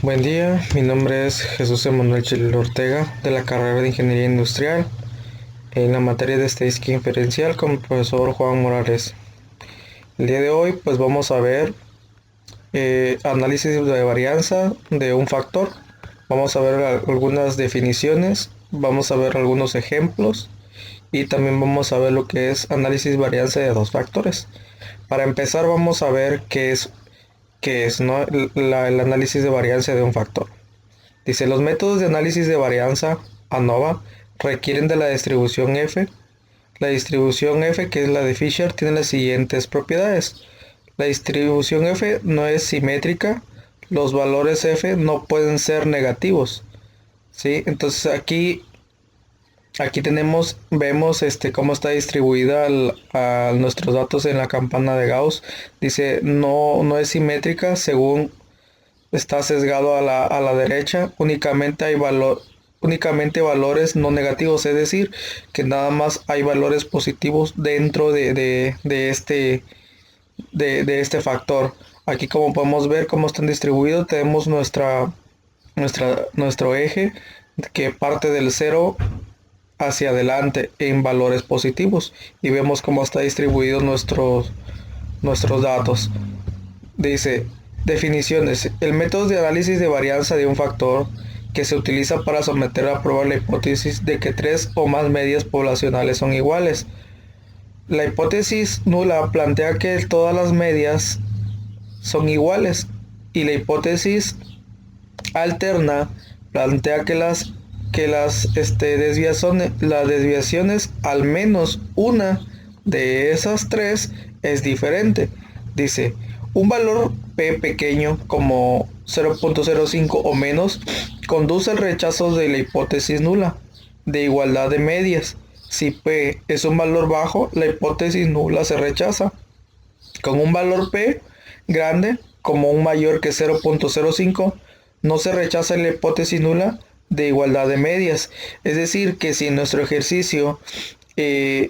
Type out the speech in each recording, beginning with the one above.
Buen día, mi nombre es Jesús Emanuel Chile Ortega de la carrera de Ingeniería Industrial en la materia de Estadística Inferencial con el profesor Juan Morales. El día de hoy pues vamos a ver análisis de varianza de un factor, vamos a ver algunas definiciones, vamos a ver algunos ejemplos y también vamos a ver lo que es análisis de varianza de dos factores. Para empezar vamos a ver qué es, ¿no? El análisis de varianza de un factor. Dice, los métodos de análisis de varianza ANOVA requieren de la distribución F. La distribución F, que es la de Fisher, tiene las siguientes propiedades. La distribución F no es simétrica, los valores F no pueden ser negativos, ¿sí? Entonces aquí vemos cómo está distribuida nuestros datos en la campana de Gauss. Dice, no es simétrica según está sesgado a la derecha, únicamente valores no negativos, es decir, que nada más hay valores positivos dentro de este factor. Aquí como podemos ver cómo están distribuidos, tenemos nuestro eje que parte del 0 hacia adelante en valores positivos y vemos cómo está distribuidos nuestros datos. Dice, definiciones. El método de análisis de varianza de un factor que se utiliza para someter a prueba la hipótesis de que tres o más medias poblacionales son iguales. La hipótesis nula plantea que todas las medias son iguales y la hipótesis alterna plantea que las desviaciones, al menos una de esas tres es diferente. Dice, un valor p pequeño como 0.05 o menos conduce al rechazo de la hipótesis nula de igualdad de medias. Si p es un valor bajo, la hipótesis nula se rechaza. Con un valor p grande, como un mayor que 0.05, no se rechaza la hipótesis nula de igualdad de medias. Es decir, que si en nuestro ejercicio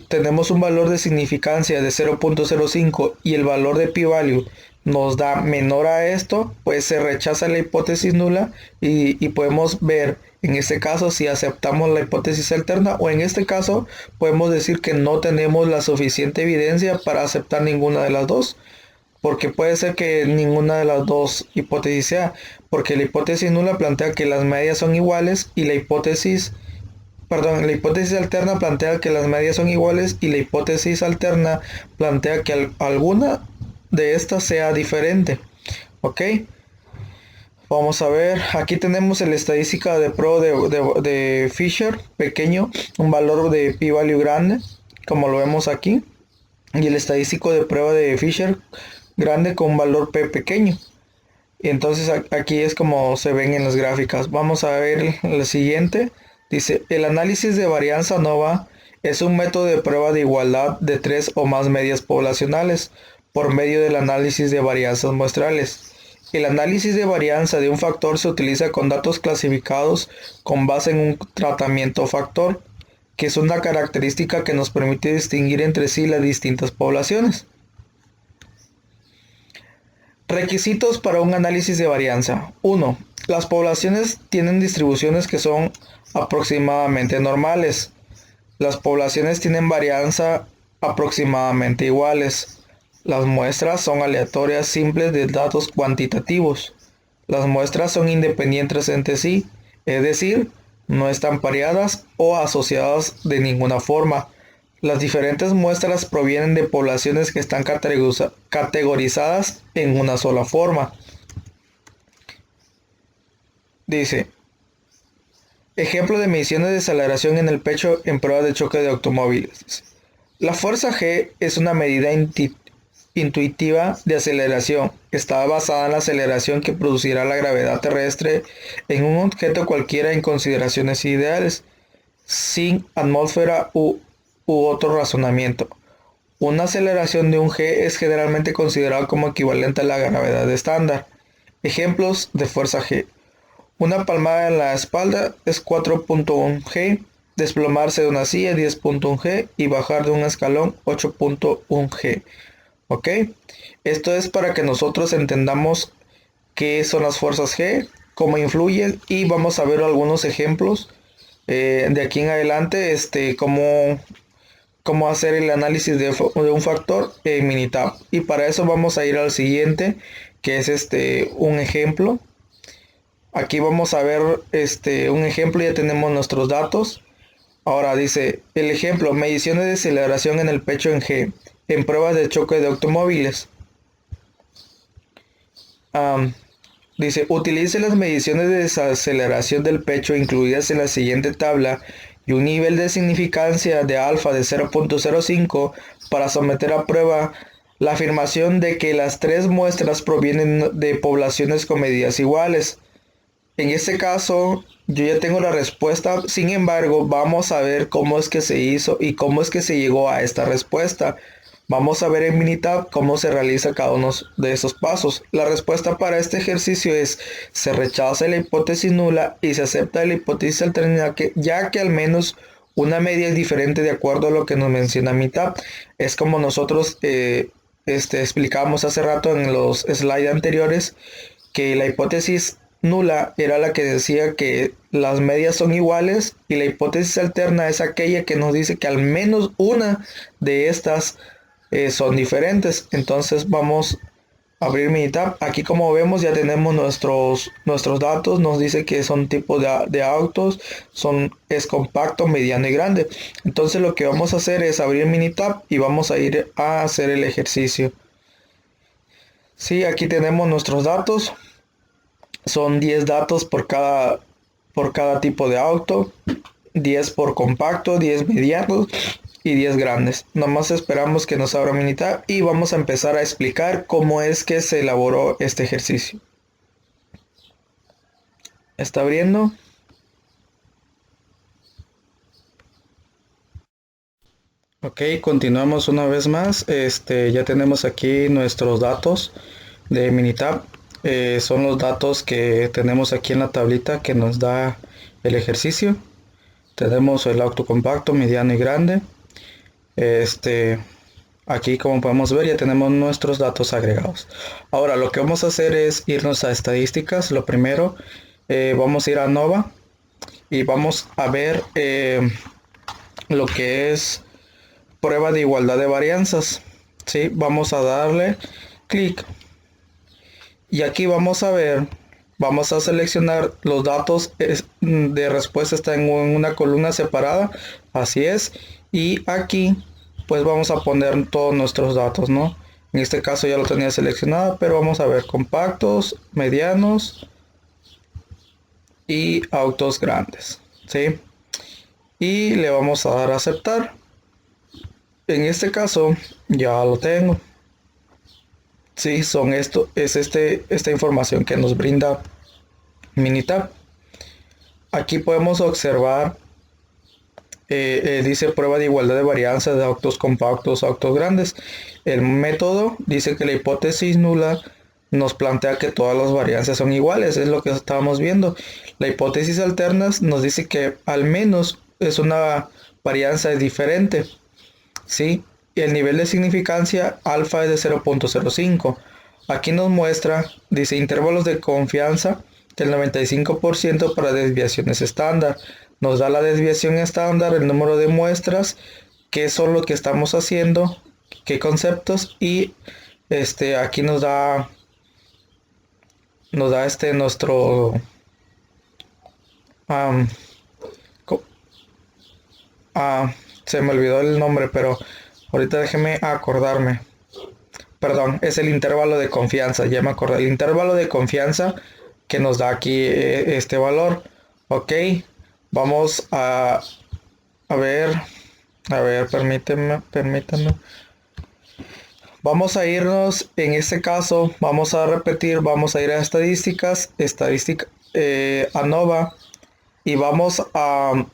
tenemos un valor de significancia de 0.05 y el valor de p-value nos da menor a esto, pues se rechaza la hipótesis nula y podemos ver en este caso si aceptamos la hipótesis alterna, o en este caso podemos decir que no tenemos la suficiente evidencia para aceptar ninguna de las dos, porque puede ser que ninguna de las dos hipótesis sea, porque la hipótesis nula plantea que las medias son iguales y la hipótesis alterna plantea que las medias son iguales y la hipótesis alterna plantea que alguna de estas sea diferente. Ok, vamos a ver, aquí tenemos la estadística de prueba de Fisher pequeño, un valor de p-value grande, como lo vemos aquí, y el estadístico de prueba de Fisher grande con un valor p pequeño. Y entonces aquí es como se ven en las gráficas. Vamos a ver el siguiente. Dice, el análisis de varianza ANOVA es un método de prueba de igualdad de tres o más medias poblacionales por medio del análisis de varianzas muestrales. El análisis de varianza de un factor se utiliza con datos clasificados con base en un tratamiento factor, que es una característica que nos permite distinguir entre sí las distintas poblaciones. Requisitos para un análisis de varianza. 1. Las poblaciones tienen distribuciones que son aproximadamente normales. Las poblaciones tienen varianza aproximadamente iguales. Las muestras son aleatorias simples de datos cuantitativos. Las muestras son independientes entre sí, es decir, no están pareadas o asociadas de ninguna forma. Las diferentes muestras provienen de poblaciones que están categorizadas en una sola forma. Dice, ejemplo de mediciones de aceleración en el pecho en pruebas de choque de automóviles. La fuerza G es una medida intuitiva de aceleración. Está basada en la aceleración que producirá la gravedad terrestre en un objeto cualquiera en consideraciones ideales, sin atmósfera u otro razonamiento. Una aceleración de un G es generalmente considerada como equivalente a la gravedad estándar. Ejemplos de fuerza G. Una palmada en la espalda es 4.1 G, desplomarse de una silla 10.1 G y bajar de un escalón 8.1 G. ¿Ok? Esto es para que nosotros entendamos qué son las fuerzas G cómo influyen y vamos a ver algunos ejemplos de aquí en adelante, cómo hacer el análisis de un factor en Minitab. Y para eso vamos a ir al siguiente, que es un ejemplo. Aquí vamos a ver un ejemplo, ya tenemos nuestros datos. Ahora dice, el ejemplo, mediciones de aceleración en el pecho en G, en pruebas de choque de automóviles. Dice, utilice las mediciones de desaceleración del pecho incluidas en la siguiente tabla y un nivel de significancia de alfa de 0.05 para someter a prueba la afirmación de que las tres muestras provienen de poblaciones con medidas iguales. En este caso, yo ya tengo la respuesta, sin embargo, vamos a ver cómo es que se hizo y cómo es que se llegó a esta respuesta. Vamos a ver en Minitab cómo se realiza cada uno de esos pasos. La respuesta para este ejercicio es: se rechaza la hipótesis nula y se acepta la hipótesis alternativa, ya que al menos una media es diferente de acuerdo a lo que nos menciona Minitab. Es como nosotros explicábamos hace rato en los slides anteriores, que la hipótesis nula era la que decía que las medias son iguales y la hipótesis alterna es aquella que nos dice que al menos una de estas son diferentes. Entonces vamos a abrir Minitab. Aquí, como vemos, ya tenemos nuestros datos. Nos dice que son tipos de autos, es compacto, mediano y grande. Entonces lo que vamos a hacer es abrir Minitab y vamos a ir a hacer el ejercicio. Sí, aquí tenemos nuestros datos. Son 10 datos por cada tipo de auto, 10 por compacto, 10 medianos y 10 grandes. Nomás esperamos que nos abra Minitab y vamos a empezar a explicar cómo es que se elaboró este ejercicio. ¿Está abriendo? Ok, continuamos una vez más. Ya tenemos aquí nuestros datos de Minitab. Son los datos que tenemos aquí en la tablita que nos da el ejercicio. Tenemos el auto compacto, mediano y grande. Aquí, como podemos ver, ya tenemos nuestros datos agregados. Ahora lo que vamos a hacer es irnos a estadísticas. Lo primero, vamos a ir a Nova y vamos a ver lo que es prueba de igualdad de varianzas. ¿Sí? Vamos a darle clic y aquí vamos a ver, vamos a seleccionar los datos de respuesta. Está en una columna separada, así es, y aquí pues vamos a poner todos nuestros datos, ¿no? En este caso ya lo tenía seleccionado, pero vamos a ver compactos, medianos y autos grandes, ¿sí? Y le vamos a dar a aceptar. En este caso ya lo tengo. Sí, esta información que nos brinda Minitab. Aquí podemos observar, dice prueba de igualdad de varianza de autos compactos, autos grandes. El método dice que la hipótesis nula nos plantea que todas las varianzas son iguales, es lo que estábamos viendo. La hipótesis alterna nos dice que al menos es una varianza diferente, ¿sí? Y el nivel de significancia alfa es de 0.05. Aquí nos muestra, dice intervalos de confianza del 95% para desviaciones estándar. Nos da la desviación estándar, el número de muestras, qué son lo que estamos haciendo, qué conceptos, y aquí nos da nuestro se me olvidó el nombre, pero ahorita déjeme acordarme. Perdón, es el intervalo de confianza, ya me acordé. El intervalo de confianza que nos da aquí este valor. Ok, vamos a ver, permítanme. Vamos a irnos, en este caso, vamos a repetir, vamos a ir a estadísticas, a Nova, y vamos a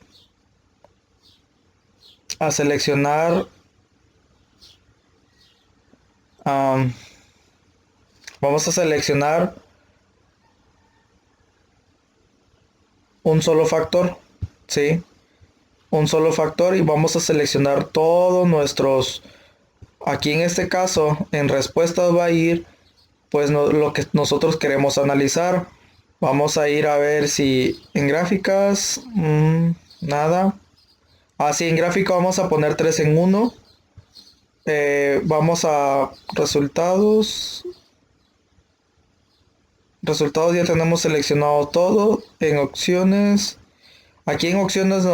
seleccionar, vamos a seleccionar un solo factor, ¿sí? Un solo factor, y vamos a seleccionar todos nuestros, aquí en este caso, en respuestas va a ir, pues lo que nosotros queremos analizar. Vamos a ir a ver si en gráficas, nada. Sí, en gráfica vamos a poner 3 en 1. Vamos a resultados. Resultados ya tenemos seleccionado todo. En opciones. Aquí en opciones,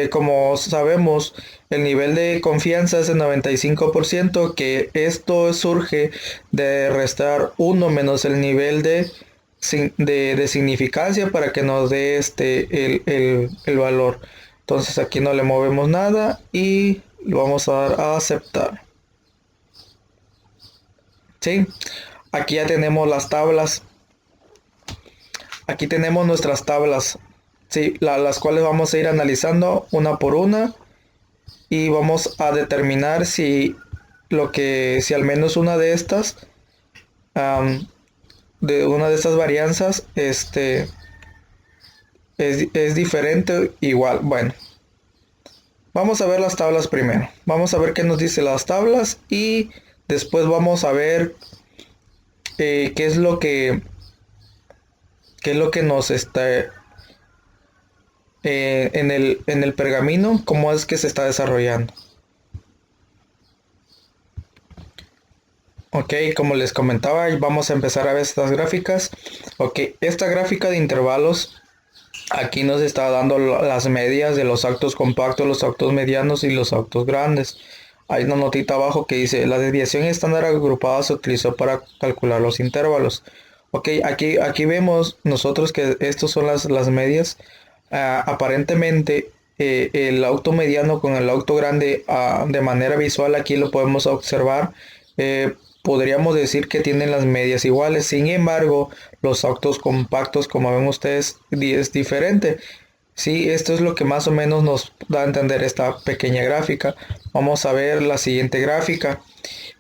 como sabemos, el nivel de confianza es de 95%, que esto surge de restar 1 menos el nivel de significancia para que nos dé el valor. Entonces aquí no le movemos nada y lo vamos a dar a aceptar. ¿Sí? Aquí ya tenemos las tablas. Aquí tenemos nuestras tablas. Sí, las cuales vamos a ir analizando una por una y vamos a determinar si al menos una de estas una de estas varianzas es diferente igual. Bueno, vamos a ver las tablas primero. Vamos a ver qué nos dice las tablas y después vamos a ver qué es lo que nos está en el pergamino, cómo es que se está desarrollando. Ok, como les comentaba, vamos a empezar a ver estas gráficas. Ok, esta gráfica de intervalos aquí nos está dando las medias de los autos compactos, los autos medianos y los autos grandes. Hay una notita abajo que dice: la desviación estándar agrupada se utilizó para calcular los intervalos. Ok, aquí vemos nosotros que estos son las medias. Aparentemente el auto mediano con el auto grande, de manera visual aquí lo podemos observar. Podríamos decir que tienen las medias iguales. Sin embargo, los autos compactos, como ven ustedes, es diferente. Sí, esto es lo que más o menos nos da a entender esta pequeña gráfica. Vamos a ver la siguiente gráfica.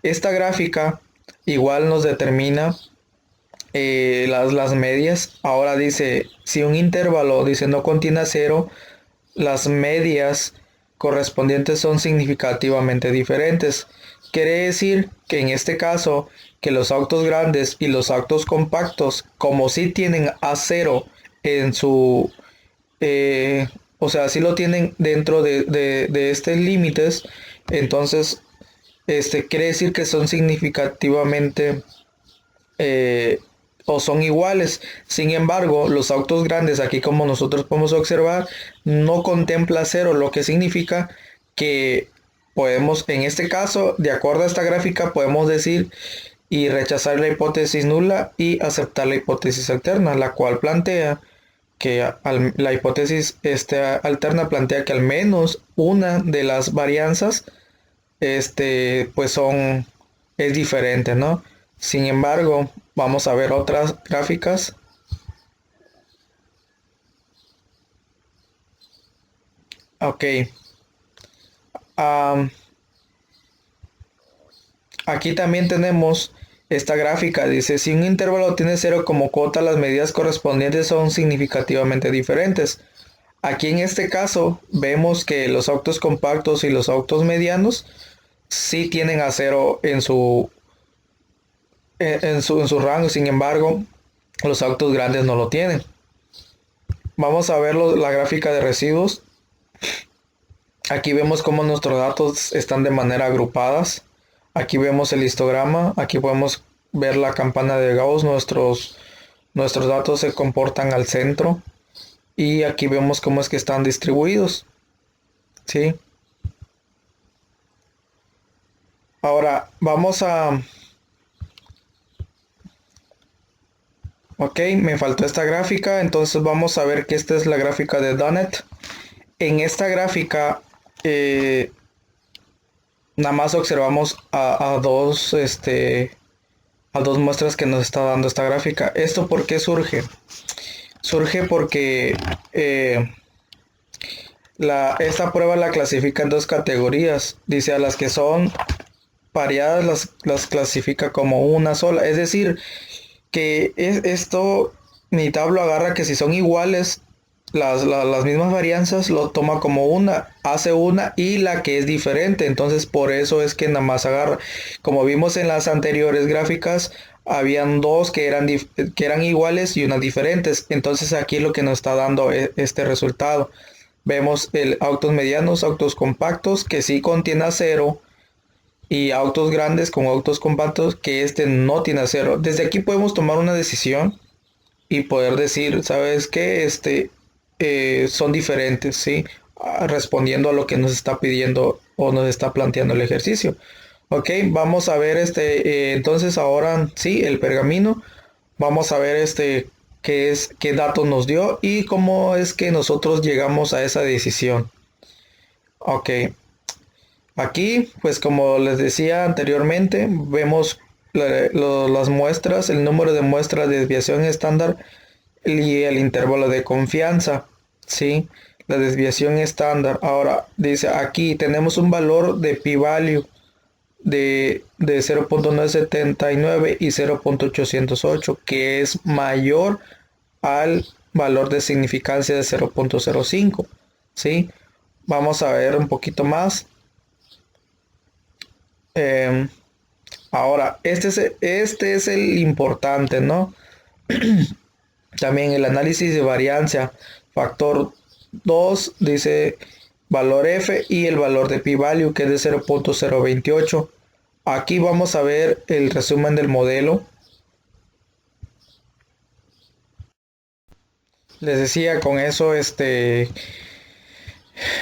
Esta gráfica igual nos determina las medias. Ahora dice, si un intervalo dice no contiene a cero, las medias correspondientes son significativamente diferentes. Quiere decir que en este caso, que los autos grandes y los autos compactos, como si tienen a cero en su, o sea, si lo tienen dentro de estos límites, entonces quiere decir que son significativamente o son iguales. Sin embargo, los autos grandes, aquí como nosotros podemos observar, no contempla cero, lo que significa que podemos, en este caso, de acuerdo a esta gráfica, podemos decir y rechazar la hipótesis nula y aceptar la hipótesis alterna, la cual plantea que la hipótesis alterna plantea que al menos una de las varianzas pues es diferente, ¿no? Sin embargo, vamos a ver otras gráficas. Ok. Aquí también tenemos esta gráfica. Dice, si un intervalo tiene cero como cuota, las medidas correspondientes son significativamente diferentes. Aquí en este caso vemos que los autos compactos y los autos medianos sí tienen a cero en su rango. Sin embargo, los autos grandes no lo tienen. Vamos a ver la gráfica de residuos. Aquí vemos cómo nuestros datos están de manera agrupadas. Aquí vemos el histograma. Aquí podemos ver la campana de Gauss. Nuestros datos se comportan al centro. Y aquí vemos cómo es que están distribuidos. ¿Sí? Ahora vamos a... Ok, me faltó esta gráfica. Entonces vamos a ver que esta es la gráfica de Dunnett. En esta gráfica nada más observamos a dos muestras que nos está dando esta gráfica. ¿Esto por qué surge? Surge porque esta prueba la clasifica en dos categorías. Dice, a las que son pareadas las clasifica como una sola. Es decir, que mi tablo agarra que si son iguales, las mismas varianzas lo toma como una, hace una, y la que es diferente, entonces por eso es que nada más agarra. Como vimos en las anteriores gráficas, habían dos que eran iguales y unas diferentes. Entonces aquí es lo que nos está dando este resultado. Vemos el autos medianos, autos compactos, que sí contiene acero, y autos grandes con autos compactos, que este no tiene acero. Desde aquí podemos tomar una decisión y poder decir, ¿sabes qué? Son diferentes, ¿sí? Respondiendo a lo que nos está pidiendo o nos está planteando el ejercicio. Ok, vamos a ver entonces ahora sí, el pergamino. Vamos a ver qué datos nos dio y cómo es que nosotros llegamos a esa decisión. Ok, aquí, pues como les decía anteriormente, vemos las muestras, el número de muestras de desviación estándar y el intervalo de confianza, ¿sí? La desviación estándar. Ahora, dice aquí tenemos un valor de p-value de 0.979 y 0.808, que es mayor al valor de significancia de 0.05, ¿sí? Vamos a ver un poquito más. Em, Ahora, este es el importante, ¿no? También el análisis de variancia, factor 2 dice valor F y el valor de p-value, que es de 0.028. Aquí vamos a ver el resumen del modelo. Les decía, con eso,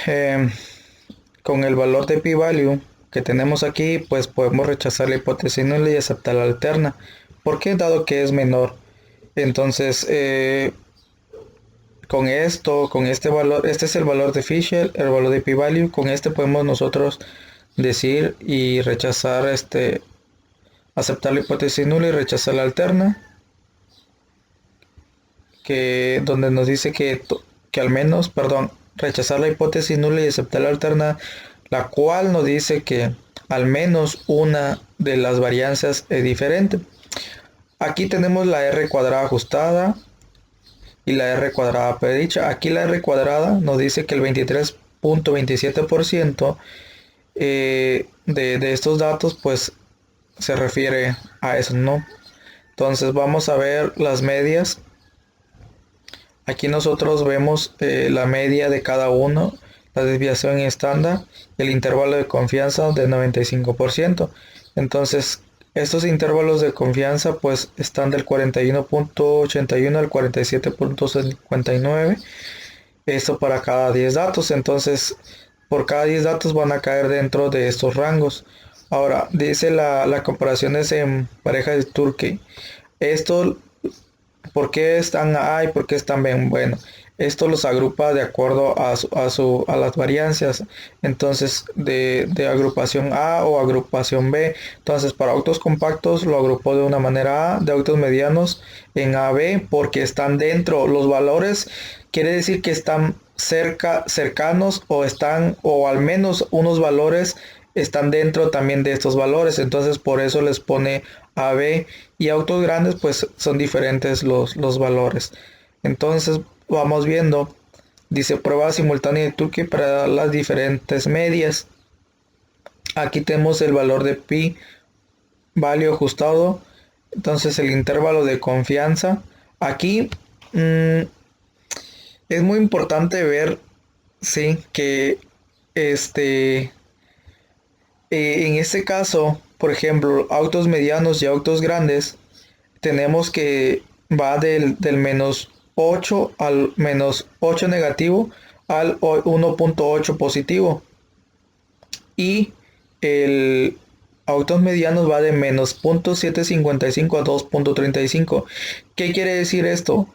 em, con el valor de p-value que tenemos aquí, pues podemos rechazar la hipótesis nula y aceptar la alterna. ¿Por qué? Dado que es menor. Entonces, con esto, con este valor, este es el valor de Fisher, el valor de p-value. Con este podemos nosotros decir y rechazar aceptar la hipótesis nula y rechazar la alterna, que donde nos dice que al menos, perdón, rechazar la hipótesis nula y aceptar la alterna, la cual nos dice que al menos una de las varianzas es diferente. Aquí tenemos la r cuadrada ajustada y la r cuadrada predicha. Aquí la r cuadrada nos dice que el 23.27% de estos datos pues se refiere a eso, ¿no? Entonces vamos a ver las medias. Aquí nosotros vemos la media de cada uno, la desviación estándar, el intervalo de confianza de 95%. Entonces, estos intervalos de confianza pues están del 41.81 al 47.59. Esto para cada 10 datos. Entonces, por cada 10 datos van a caer dentro de estos rangos. Ahora, dice la comparación es en pareja de Turkey. Esto, ¿por qué están A y por qué están B? Bueno, esto los agrupa de acuerdo a las variancias. Entonces, de agrupación A o agrupación B. Entonces, para autos compactos lo agrupó de una manera A, de autos medianos en AB, porque están dentro. Los valores quiere decir que están cercanos, o al menos unos valores están dentro también de estos valores. Entonces, por eso les pone AB, y autos grandes pues son diferentes los valores. Entonces vamos viendo, dice prueba simultánea de Tukey para las diferentes medias. Aquí tenemos el valor de pi value ajustado, entonces el intervalo de confianza. Aquí es muy importante ver, sí, que en este caso, por ejemplo, autos medianos y autos grandes, tenemos que va del menos 8 al menos 8 negativo al 1.8 positivo. Y el autos medianos va de menos 0.755 a 2.35. ¿Qué quiere decir esto?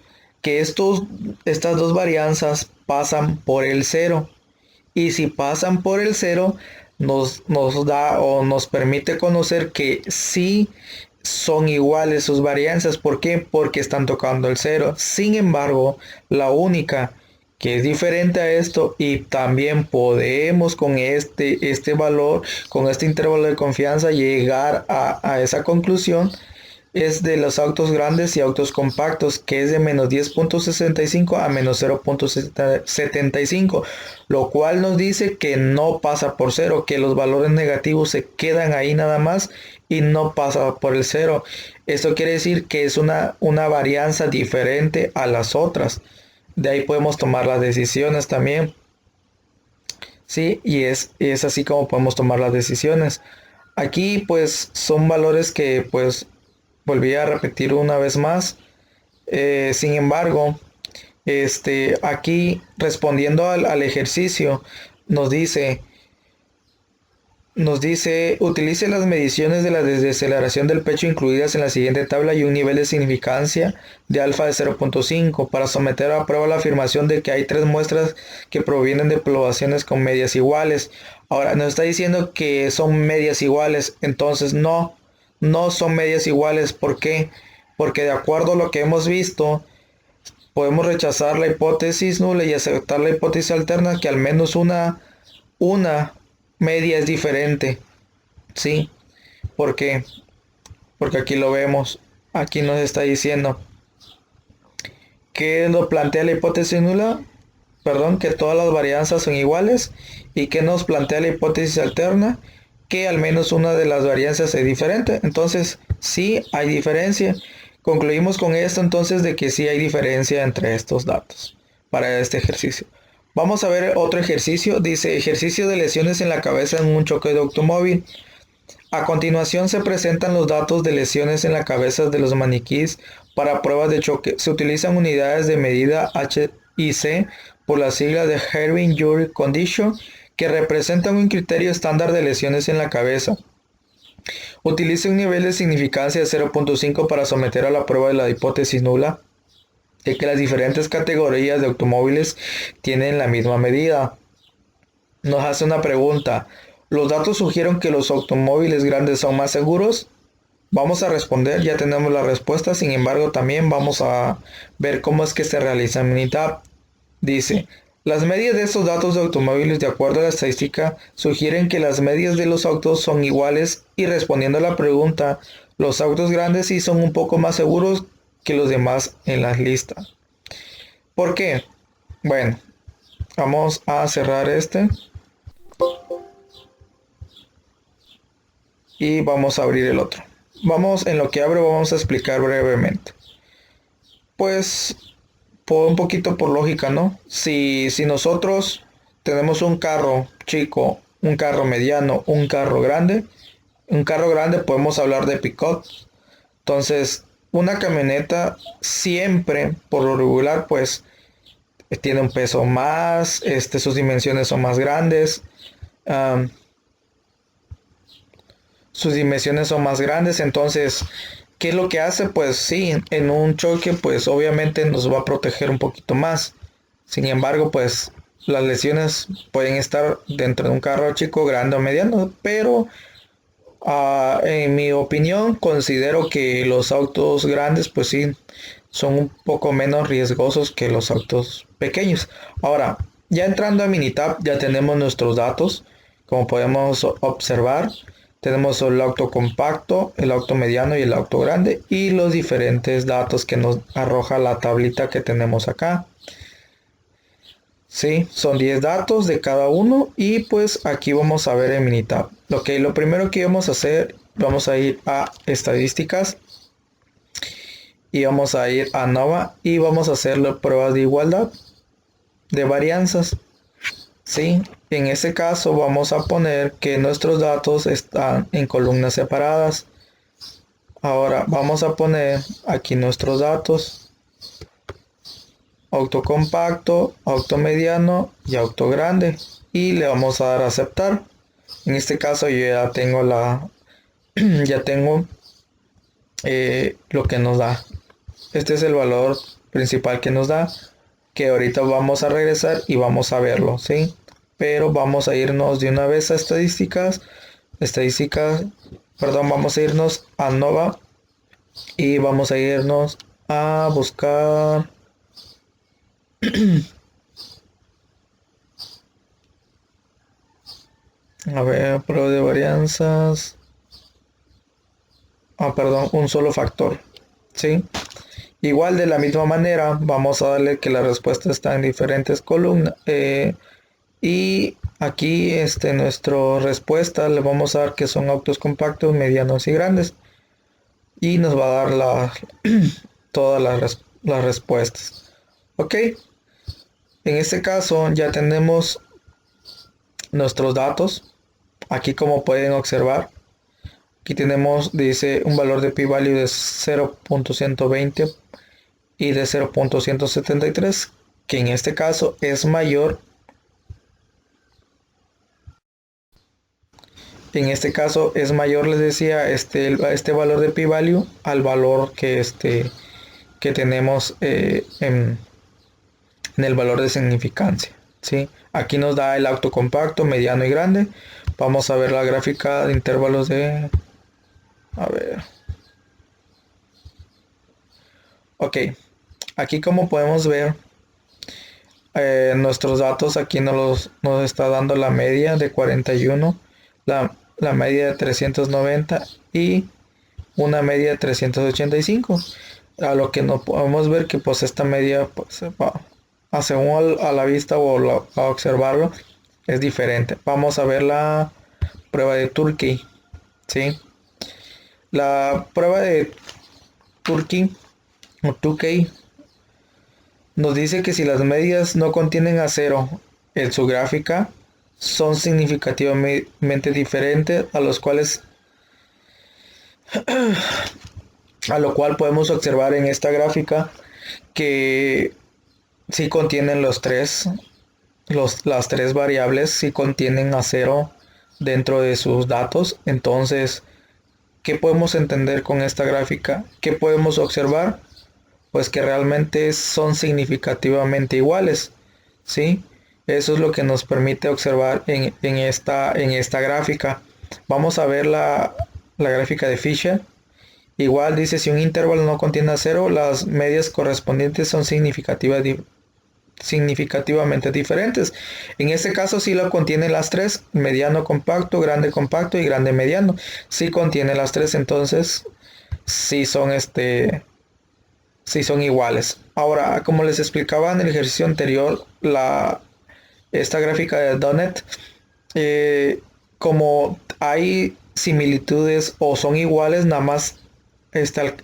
Que estas dos varianzas pasan por el cero. Y si pasan por el cero, nos da o nos permite conocer que sí son iguales sus varianzas. ¿Por qué? Porque están tocando el cero. Sin embargo, la única que es diferente a esto, y también podemos con este valor, con este intervalo de confianza, llegar a esa conclusión, es de los autos grandes y autos compactos, que es de menos 10.65 a menos 0.75, lo cual nos dice que no pasa por cero, que los valores negativos se quedan ahí nada más y no pasa por el cero. Esto quiere decir que es una varianza diferente a las otras. De ahí podemos tomar las decisiones también. Sí, y es así como podemos tomar las decisiones. Aquí pues son valores que pues volví a repetir una vez más. Sin embargo, aquí respondiendo al ejercicio, nos dice, utilice las mediciones de la desaceleración del pecho incluidas en la siguiente tabla y un nivel de significancia de alfa de 0.5 para someter a prueba la afirmación de que hay tres muestras que provienen de poblaciones con medias iguales. Ahora, nos está diciendo que son medias iguales, entonces no son medias iguales. ¿Por qué? Porque de acuerdo a lo que hemos visto, podemos rechazar la hipótesis nula y aceptar la hipótesis alterna que al menos una media es diferente. ¿Sí? ¿Por qué? Porque aquí lo vemos. Aquí nos está diciendo que nos plantea la hipótesis nula, perdón, que todas las varianzas son iguales, y que nos plantea la hipótesis alterna, que al menos una de las varianzas es diferente. Entonces, sí hay diferencia. Concluimos con esto entonces de que sí hay diferencia entre estos datos para este ejercicio. Vamos a ver otro ejercicio. Dice ejercicio de lesiones en la cabeza en un choque de automóvil. A continuación se presentan los datos de lesiones en la cabeza de los maniquís para pruebas de choque. Se utilizan unidades de medida HIC por la sigla de Herving-Urey Condition que representan un criterio estándar de lesiones en la cabeza. Utilice un nivel de significancia de 0.5 para someter a la prueba de la hipótesis nula de que las diferentes categorías de automóviles tienen la misma medida. Nos hace una pregunta. ¿Los datos sugieren que los automóviles grandes son más seguros? Vamos a responder, ya tenemos la respuesta, sin embargo también vamos a ver cómo es que se realiza en Minitab. Dice, las medias de estos datos de automóviles de acuerdo a la estadística sugieren que las medias de los autos son iguales y respondiendo a la pregunta, los autos grandes sí son un poco más seguros que los demás en las listas. ¿Por qué? Bueno, vamos a cerrar y vamos a abrir el otro. En lo que abro vamos a explicar brevemente. Pues un poquito por lógica, ¿no? Si nosotros tenemos un carro chico, un carro mediano, un carro grande podemos hablar de pick-up. Entonces, una camioneta siempre, por lo regular, pues tiene un peso más, sus dimensiones son más grandes, entonces, ¿qué es lo que hace? Pues sí, en un choque, pues obviamente nos va a proteger un poquito más. Sin embargo, pues las lesiones pueden estar dentro de un carro chico, grande o mediano, pero en mi opinión considero que los autos grandes, pues sí, son un poco menos riesgosos que los autos pequeños. Ahora, ya entrando a Minitab, ya tenemos nuestros datos, como podemos observar. Tenemos el auto compacto, el auto mediano y el auto grande y los diferentes datos que nos arroja la tablita que tenemos acá. Sí, son 10 datos de cada uno y pues aquí vamos a ver en Minitab. Lo primero que vamos a hacer, vamos a ir a estadísticas y vamos a ir a Nova y vamos a hacer las pruebas de igualdad de varianzas. Sí, en este caso vamos a poner que nuestros datos están en columnas separadas. Ahora vamos a poner aquí nuestros datos: auto compacto, auto mediano y auto grande, y le vamos a dar a aceptar. En este caso yo ya tengo ya tengo lo que nos da. Este es el valor principal que nos da, que ahorita vamos a regresar y vamos a verlo, ¿sí? Pero vamos a irnos de una vez a vamos a irnos a Nova y vamos a irnos a buscar a ver, prueba de varianzas. Perdón, un solo factor, ¿sí? Igual de la misma manera vamos a darle que la respuesta está en diferentes columnas y aquí nuestra respuesta le vamos a dar que son autos compactos, medianos y grandes. y nos va a dar todas las respuestas. Ok, en este caso ya tenemos nuestros datos. Aquí, como pueden observar, aquí tenemos, dice, un valor de p-value de 0.120 y de 0.173, que en este caso es mayor. En este caso es mayor, les decía, este valor de p-value al valor que tenemos en el valor de significancia, ¿sí? Aquí nos da el auto compacto, mediano y grande. Vamos a ver la gráfica de intervalos de... A ver. Ok. Aquí, como podemos ver, nuestros datos aquí nos está dando la media de 41, la media de 390 y una media de 385. A lo que no podemos ver que pues esta media pues, según a la vista o a observarlo es diferente. Vamos a ver la prueba de Turkey, ¿sí? La prueba de Turkey o Tukey nos dice que si las medias no contienen acero en su gráfica, son significativamente diferentes a lo cual podemos observar en esta gráfica que si contienen las tres variables, si contienen acero dentro de sus datos. Entonces, ¿qué podemos entender con esta gráfica? ¿Qué podemos observar? Pues que realmente son significativamente iguales, ¿sí? Eso es lo que nos permite observar en esta gráfica. Vamos a ver la gráfica de Fisher. Igual dice, si un intervalo no contiene acero, las medias correspondientes son significativamente diferentes. En este caso sí lo contiene las tres: mediano compacto, grande compacto y grande mediano. Sí contiene las tres, entonces sí son sí son iguales. Ahora, como les explicaba en el ejercicio anterior, esta gráfica de Donnet, como hay similitudes o son iguales, nada más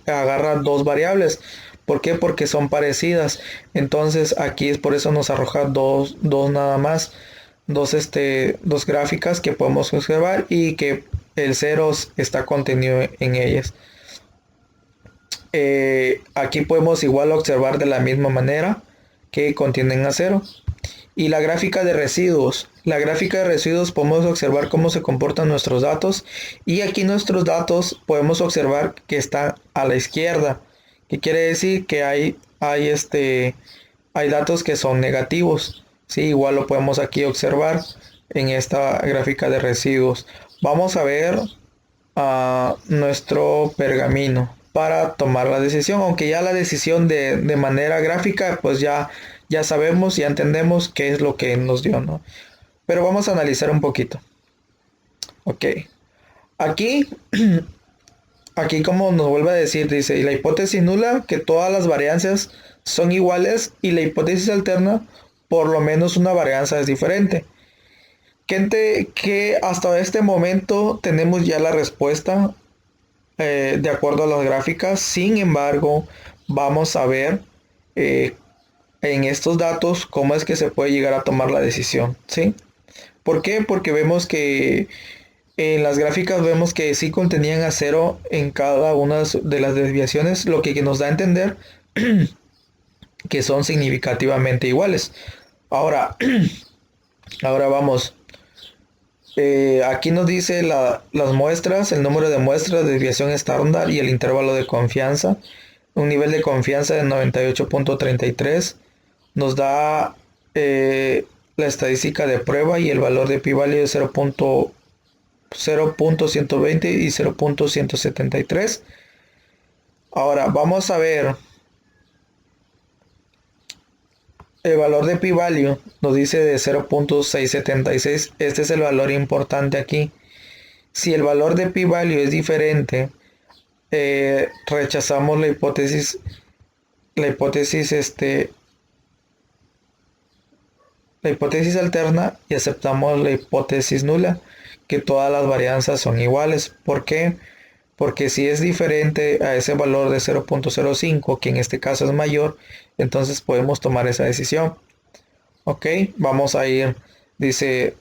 agarra dos variables. ¿Por qué? Porque son parecidas. Entonces aquí es por eso nos arroja dos nada más. Dos gráficas que podemos observar y que el cero está contenido en ellas. Aquí podemos igual observar de la misma manera que contienen acero. Y la gráfica de residuos. La gráfica de residuos podemos observar cómo se comportan nuestros datos. Y aquí nuestros datos podemos observar que están a la izquierda. ¿Qué quiere decir? Que hay datos que son negativos. Sí, igual lo podemos aquí observar en esta gráfica de residuos. Vamos a ver nuestro pergamino para tomar la decisión, aunque ya la decisión de manera gráfica pues ya sabemos, ya entendemos qué es lo que nos dio, ¿no? Pero vamos a analizar un poquito. Ok, aquí aquí, como nos vuelve a decir, dice, y la hipótesis nula, que todas las varianzas son iguales, y la hipótesis alterna, por lo menos una varianza es diferente. Que hasta este momento tenemos ya la respuesta de acuerdo a las gráficas. Sin embargo, vamos a ver eh, en estos datos cómo es que se puede llegar a tomar la decisión, ¿sí? ¿Por qué? Porque vemos que en las gráficas vemos que sí contenían acero en cada una de las desviaciones, lo que nos da a entender que son significativamente iguales. Ahora, ahora vamos. Aquí nos dice las muestras, el número de muestras, desviación estándar y el intervalo de confianza. Un nivel de confianza de 98.33. Nos da la estadística de prueba y el valor de p-value de 0.120 y 0.173. Ahora vamos a ver el valor de p-value. Nos dice de 0.676. Este es el valor importante aquí. Si el valor de p-value es diferente, rechazamos la hipótesis la hipótesis alterna y aceptamos la hipótesis nula, que todas las varianzas son iguales. ¿Por qué? porque si es diferente a ese valor de 0.05, que en este caso es mayor, entonces podemos tomar esa decisión. Ok, vamos a ir, dice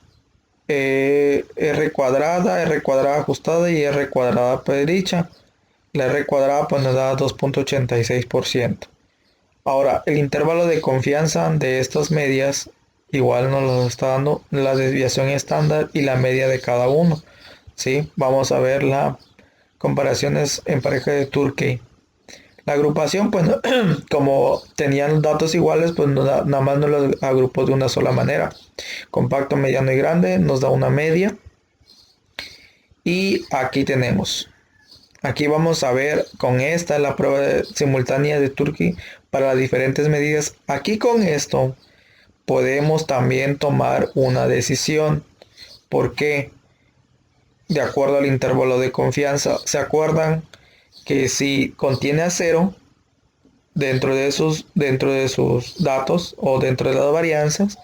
R cuadrada ajustada y R cuadrada predicha. La R cuadrada pues nos da 2.86%. Ahora, el intervalo de confianza de estas medias igual nos lo está dando la desviación estándar y la media de cada uno. ¿Sí? Vamos a ver las comparaciones en pareja de Turkey. La agrupación, pues como tenían datos iguales, pues nada más nos los agrupó de una sola manera. Compacto, mediano y grande nos da una media. Y aquí tenemos. Aquí vamos a ver con esta la prueba simultánea de Turkey para las diferentes medidas. Aquí con esto podemos también tomar una decisión. ¿Por qué? De acuerdo al intervalo de confianza. ¿Se acuerdan que si contiene a 0 dentro de sus datos o dentro de las varianzas,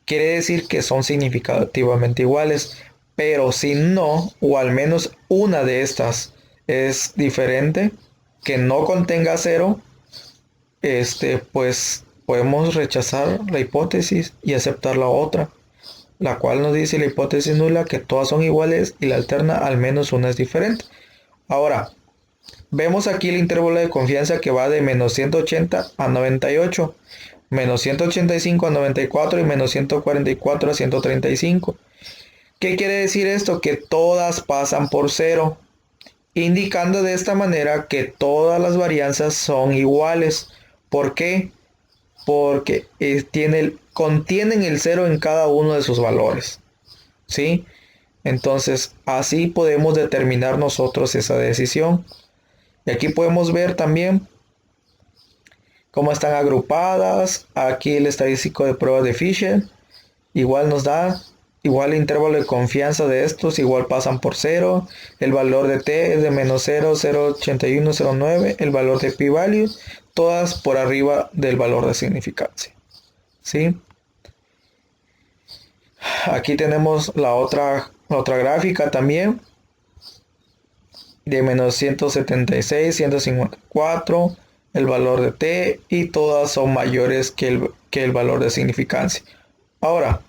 quiere decir que son significativamente iguales? Pero si no, o al menos una de estas es diferente, que no contenga 0, pues podemos rechazar la hipótesis y aceptar la otra, la cual nos dice la hipótesis nula que todas son iguales y la alterna al menos una es diferente. Ahora, vemos aquí el intervalo de confianza que va de menos 180 a 98, menos 185 a 94 y menos 144 a 135. ¿Qué quiere decir esto? Que todas pasan por 0, indicando de esta manera que todas las varianzas son iguales. ¿Por qué? Porque contienen el 0 en cada uno de sus valores. ¿Sí? Entonces, así podemos determinar nosotros esa decisión. Y aquí podemos ver también cómo están agrupadas. Aquí el estadístico de pruebas de Fisher. Igual nos da, igual el intervalo de confianza de estos, igual pasan por 0. El valor de T es de menos 0, 0.81, 0.9. El valor de p-value, todas por arriba del valor de significancia. ¿Sí? Aquí tenemos la otra gráfica también, de menos 176, 154, el valor de T, y todas son mayores que el valor de significancia. Ahora,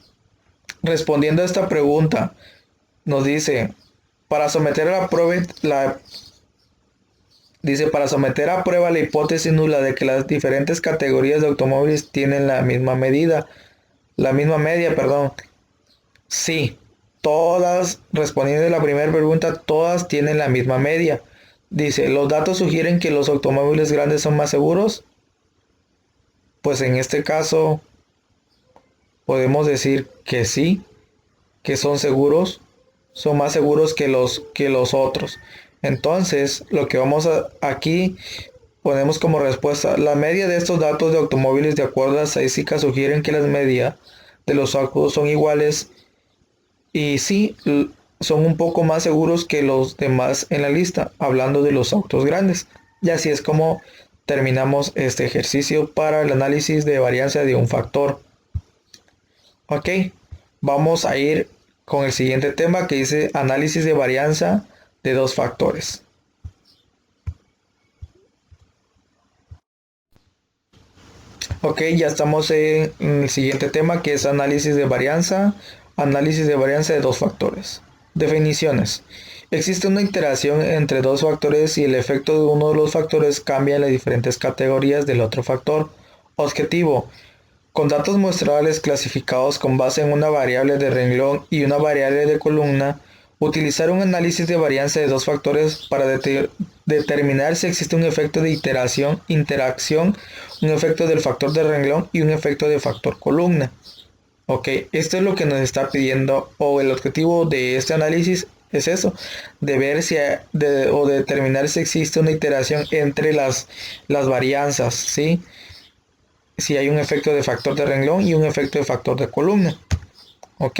respondiendo a esta pregunta, nos dice, para someter a prueba la hipótesis nula de que las diferentes categorías de automóviles tienen la misma media, sí, todas, respondiendo a la primera pregunta, todas tienen la misma media. Dice, ¿los datos sugieren que los automóviles grandes son más seguros? Pues en este caso podemos decir que sí, que son seguros, son más seguros que los otros. Entonces, lo que aquí ponemos como respuesta, la media de estos datos de automóviles de acuerdo a la estadística sugieren que las medias de los autos son iguales y sí, son un poco más seguros que los demás en la lista, hablando de los autos grandes. Y así es como terminamos este ejercicio para el análisis de varianza de un factor. Ok, vamos a ir con el siguiente tema que dice análisis de varianza de dos factores. Ok, ya estamos en el siguiente tema que es análisis de varianza de dos factores. Definiciones. Existe una interacción entre dos factores y el efecto de uno de los factores cambia en las diferentes categorías del otro factor. Objetivo. Con datos muestrales clasificados con base en una variable de renglón y una variable de columna, utilizar un análisis de varianza de dos factores para determinar si existe un efecto de interacción, un efecto del factor de renglón y un efecto de factor columna. Ok, esto es lo que nos está pidiendo, o el objetivo de este análisis es eso, de ver o determinar si existe una iteración entre las varianzas, ¿sí? Si hay un efecto de factor de renglón y un efecto de factor de columna. Ok.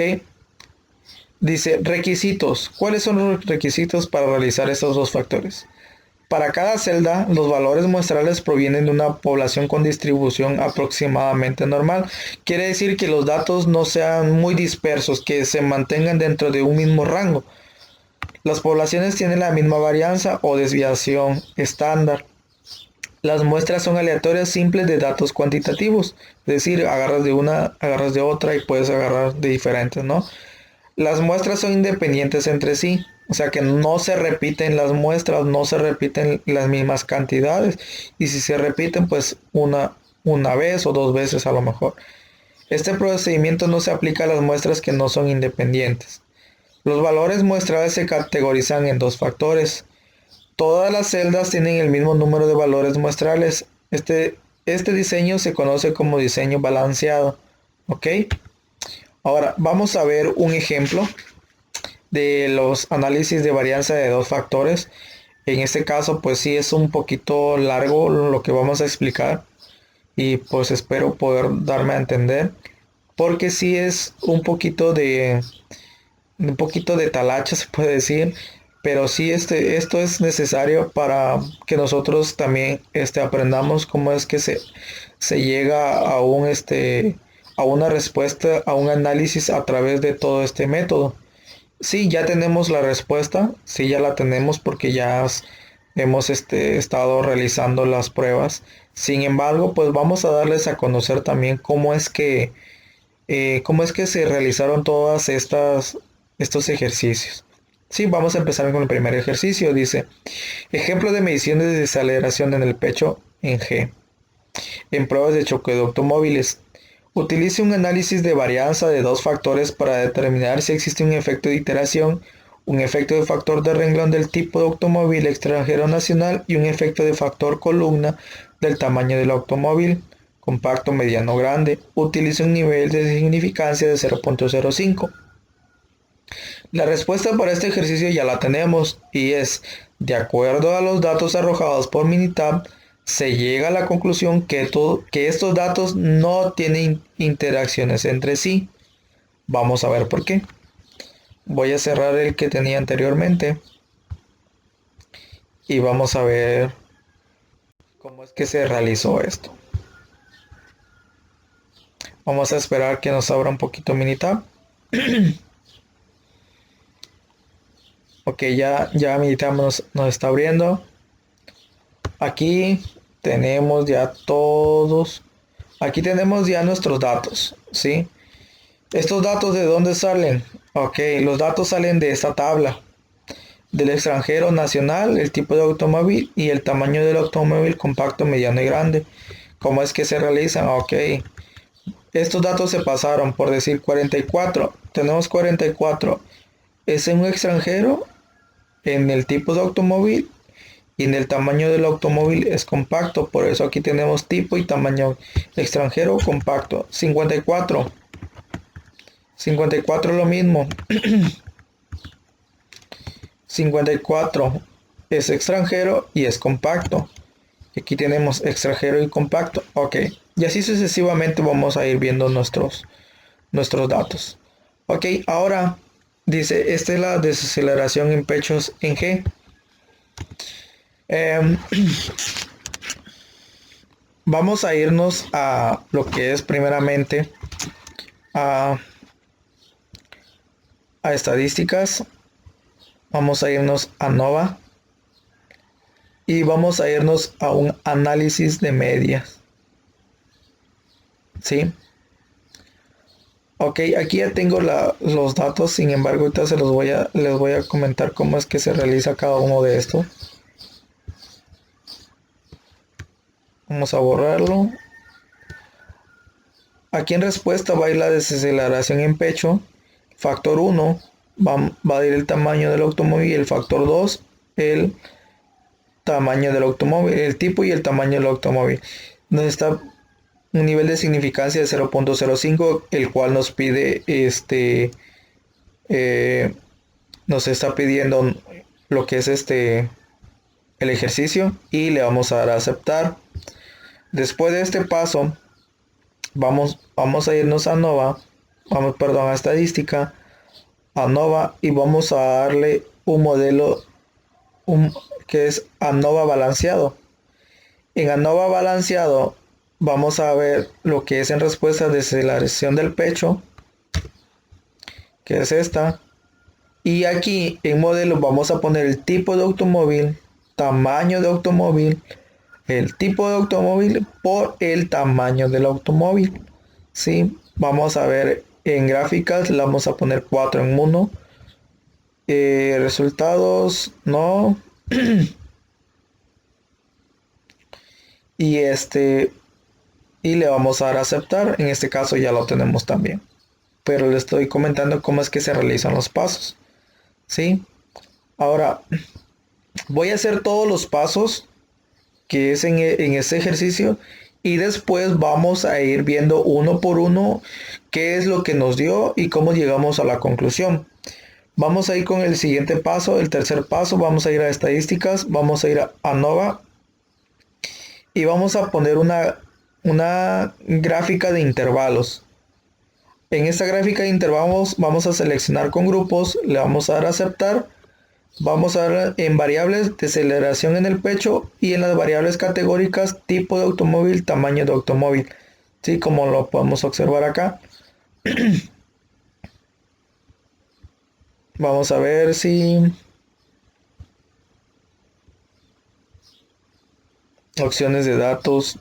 Dice requisitos. ¿Cuáles son los requisitos para realizar estos dos factores? Para cada celda, los valores muestrales provienen de una población con distribución aproximadamente normal. Quiere decir que los datos no sean muy dispersos, que se mantengan dentro de un mismo rango. Las poblaciones tienen la misma varianza o desviación estándar. Las muestras son aleatorias simples de datos cuantitativos, es decir, agarras de una, agarras de otra y puedes agarrar de diferentes, ¿no? Las muestras son independientes entre sí, o sea que no se repiten las muestras, no se repiten las mismas cantidades, y si se repiten, pues una vez o dos veces a lo mejor. Este procedimiento no se aplica a las muestras que no son independientes. Los valores muestrales se categorizan en dos factores. Todas las celdas tienen el mismo número de valores muestrales. Este diseño se conoce como diseño balanceado. ¿Ok? Ahora vamos a ver un ejemplo de los análisis de varianza de dos factores. En este caso, pues sí es un poquito largo lo que vamos a explicar y pues espero poder darme a entender porque sí es un poquito de talacha se puede decir, pero sí esto es necesario para que nosotros también aprendamos cómo es que se llega a a una respuesta, a un análisis a través de todo este método. Sí, ya tenemos la respuesta, sí, ya la tenemos porque hemos estado realizando las pruebas. Sin embargo, pues vamos a darles a conocer también cómo es que se realizaron estos ejercicios. Sí, vamos a empezar con el primer ejercicio. Dice, ejemplo de medición de desaceleración en el pecho en G. En pruebas de choque de automóviles. Utilice un análisis de varianza de dos factores para determinar si existe un efecto de iteración, un efecto de factor de renglón del tipo de automóvil extranjero nacional y un efecto de factor columna del tamaño del automóvil, compacto, mediano, grande. Utilice un nivel de significancia de 0.05. La respuesta para este ejercicio ya la tenemos y es, de acuerdo a los datos arrojados por Minitab, se llega a la conclusión que estos datos no tienen interacciones entre sí. Vamos a ver por qué. Voy a cerrar el que tenía anteriormente y vamos a ver cómo es que se realizó esto. Vamos a esperar que nos abra un poquito Minitab. Ok, ya Minitab nos está abriendo. Aquí tenemos ya todos. Aquí tenemos ya nuestros datos, ¿sí? ¿Estos datos de dónde salen? Ok, los datos salen de esta tabla. Del extranjero nacional, el tipo de automóvil y el tamaño del automóvil compacto, mediano y grande. ¿Cómo es que se realizan? Ok, estos datos se pasaron por decir 44. Tenemos 44. Es en un extranjero, en el tipo de automóvil y en el tamaño del automóvil es compacto. Por eso aquí tenemos tipo y tamaño extranjero compacto. 54. 54 lo mismo. 54 es extranjero y es compacto. Aquí tenemos extranjero y compacto. Ok. Y así sucesivamente vamos a ir viendo nuestros datos. Ok. Ahora dice, esta es la desaceleración en pechos en G. Vamos a irnos a lo que es primeramente a estadísticas. Vamos a irnos a NOVA y vamos a irnos a un análisis de medias. ¿Sí? Ok, aquí ya tengo los datos, sin embargo ahorita les voy a comentar cómo es que se realiza cada uno de estos. Vamos a borrarlo. Aquí en respuesta va a ir la desaceleración en pecho. Factor 1 va a ir el tamaño del automóvil y el factor 2 el tamaño del automóvil, el tipo y el tamaño del automóvil. Nos está un nivel de significancia de 0.05, el cual nos pide nos está pidiendo lo que es el ejercicio y le vamos a dar a aceptar. Después de este paso vamos a irnos a NOVA, a estadística, a NOVA y vamos a darle un modelo que es ANOVA balanceado. En ANOVA balanceado vamos a ver lo que es en respuesta de desaceleración del pecho, que es esta, Y aquí en modelo vamos a poner el tipo de automóvil, tamaño de automóvil, el tipo de automóvil por el tamaño del automóvil. ¿Sí? Vamos a ver en gráficas, le vamos a poner 4 en 1. Resultados, no. Y y le vamos a dar a aceptar. En este caso ya lo tenemos también. Pero le estoy comentando cómo es que se realizan los pasos. ¿Sí? Ahora, voy a hacer todos los pasos que es en ese ejercicio y después vamos a ir viendo uno por uno qué es lo que nos dio y cómo llegamos a la conclusión. Vamos a ir con el siguiente paso, el tercer paso, vamos a ir a estadísticas, vamos a ir a ANOVA y vamos a poner una gráfica de intervalos. En esta gráfica de intervalos vamos a seleccionar con grupos, le vamos a dar a aceptar. Vamos a ver en variables de aceleración en el pecho y en las variables categóricas tipo de automóvil, tamaño de automóvil. ¿Sí? Como lo podemos observar acá. Vamos a ver si opciones de datos.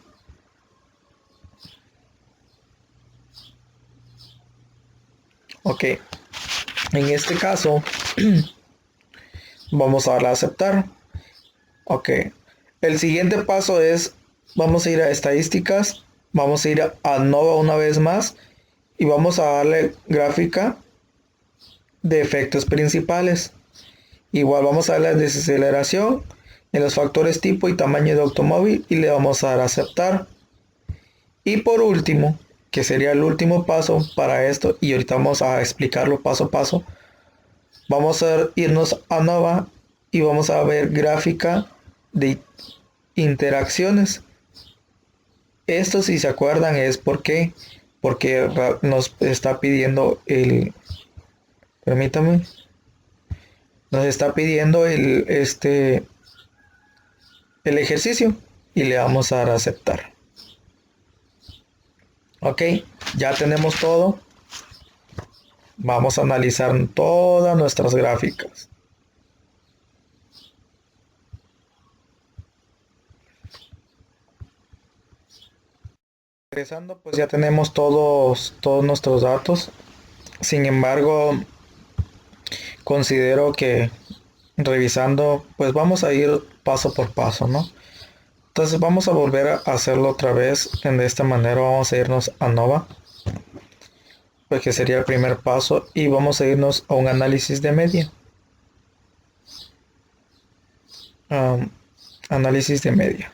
Ok. En este caso vamos a darle a aceptar. Ok. El siguiente paso es, vamos a ir a estadísticas, vamos a ir a ANOVA una vez más y vamos a darle gráfica de efectos principales. Igual vamos a darle a desaceleración en los factores tipo y tamaño de automóvil y le vamos a dar a aceptar. Y por último, que sería el último paso para esto, y ahorita vamos a explicarlo paso a paso, vamos a irnos a ANOVA y vamos a ver gráfica de interacciones. Esto, si se acuerdan, es porque nos está pidiendo permítame, nos está pidiendo el ejercicio y le vamos a dar a aceptar. Ok, ya tenemos todo. Vamos a analizar todas nuestras gráficas. Regresando, pues ya tenemos todos nuestros datos. Sin embargo, considero que revisando, pues vamos a ir paso por paso, ¿no? Entonces vamos a volver a hacerlo otra vez. De esta manera vamos a irnos a ANOVA, pues que sería el primer paso, y vamos a irnos a un análisis de media. Análisis de media.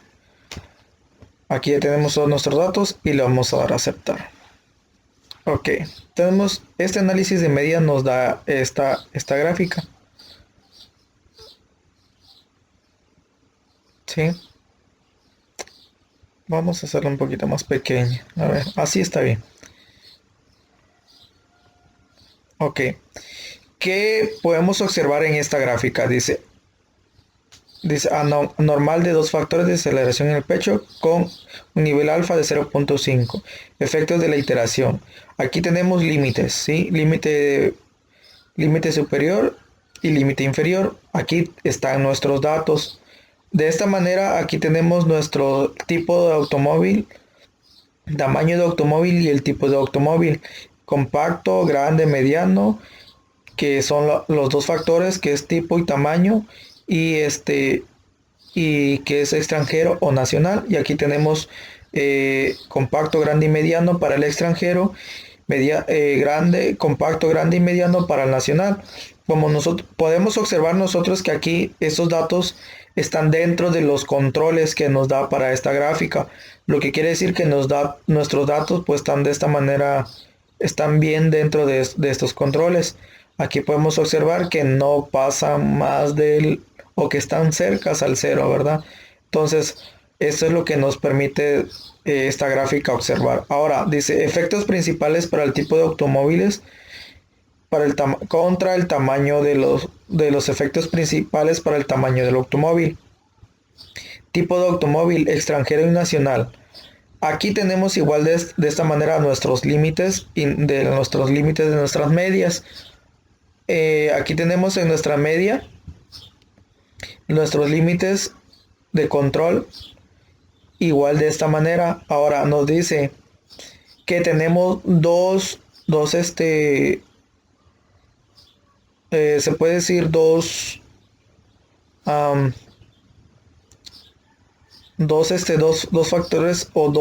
Aquí ya tenemos todos nuestros datos y le vamos a dar a aceptar. Ok, tenemos este análisis de media, nos da esta gráfica. ¿Sí? Vamos a hacerlo un poquito más pequeña. A ver, así está bien. Ok. ¿Qué podemos observar en esta gráfica? Dice normal de 2 factores de aceleración en el pecho con un nivel alfa de 0.5. Efectos de la iteración. Aquí tenemos límites, ¿sí? Límite superior y límite inferior. Aquí están nuestros datos. De esta manera, aquí tenemos nuestro tipo de automóvil, tamaño de automóvil y el tipo de automóvil. Compacto, grande, mediano, que son los dos factores, que es tipo y tamaño, y y que es extranjero o nacional. Y aquí tenemos compacto, grande y mediano para el extranjero, grande, compacto, grande y mediano para el nacional. Como nosotros podemos observar nosotros que aquí estos datos están dentro de los controles que nos da para esta gráfica, lo que quiere decir que nos da nuestros datos, pues están de esta manera, están bien dentro de estos controles. Aquí podemos observar que no pasan más del, o que están cercas al cero, ¿verdad? Entonces, esto es lo que nos permite esta gráfica observar. Ahora, dice efectos principales para el tipo de automóviles contra el tamaño de los efectos principales para el tamaño del automóvil. Tipo de automóvil extranjero y nacional. Aquí tenemos igual de esta manera nuestros límites de nuestras medias. Aquí tenemos en nuestra media nuestros límites de control igual de esta manera. Ahora nos dice que tenemos se puede decir am, dos factores o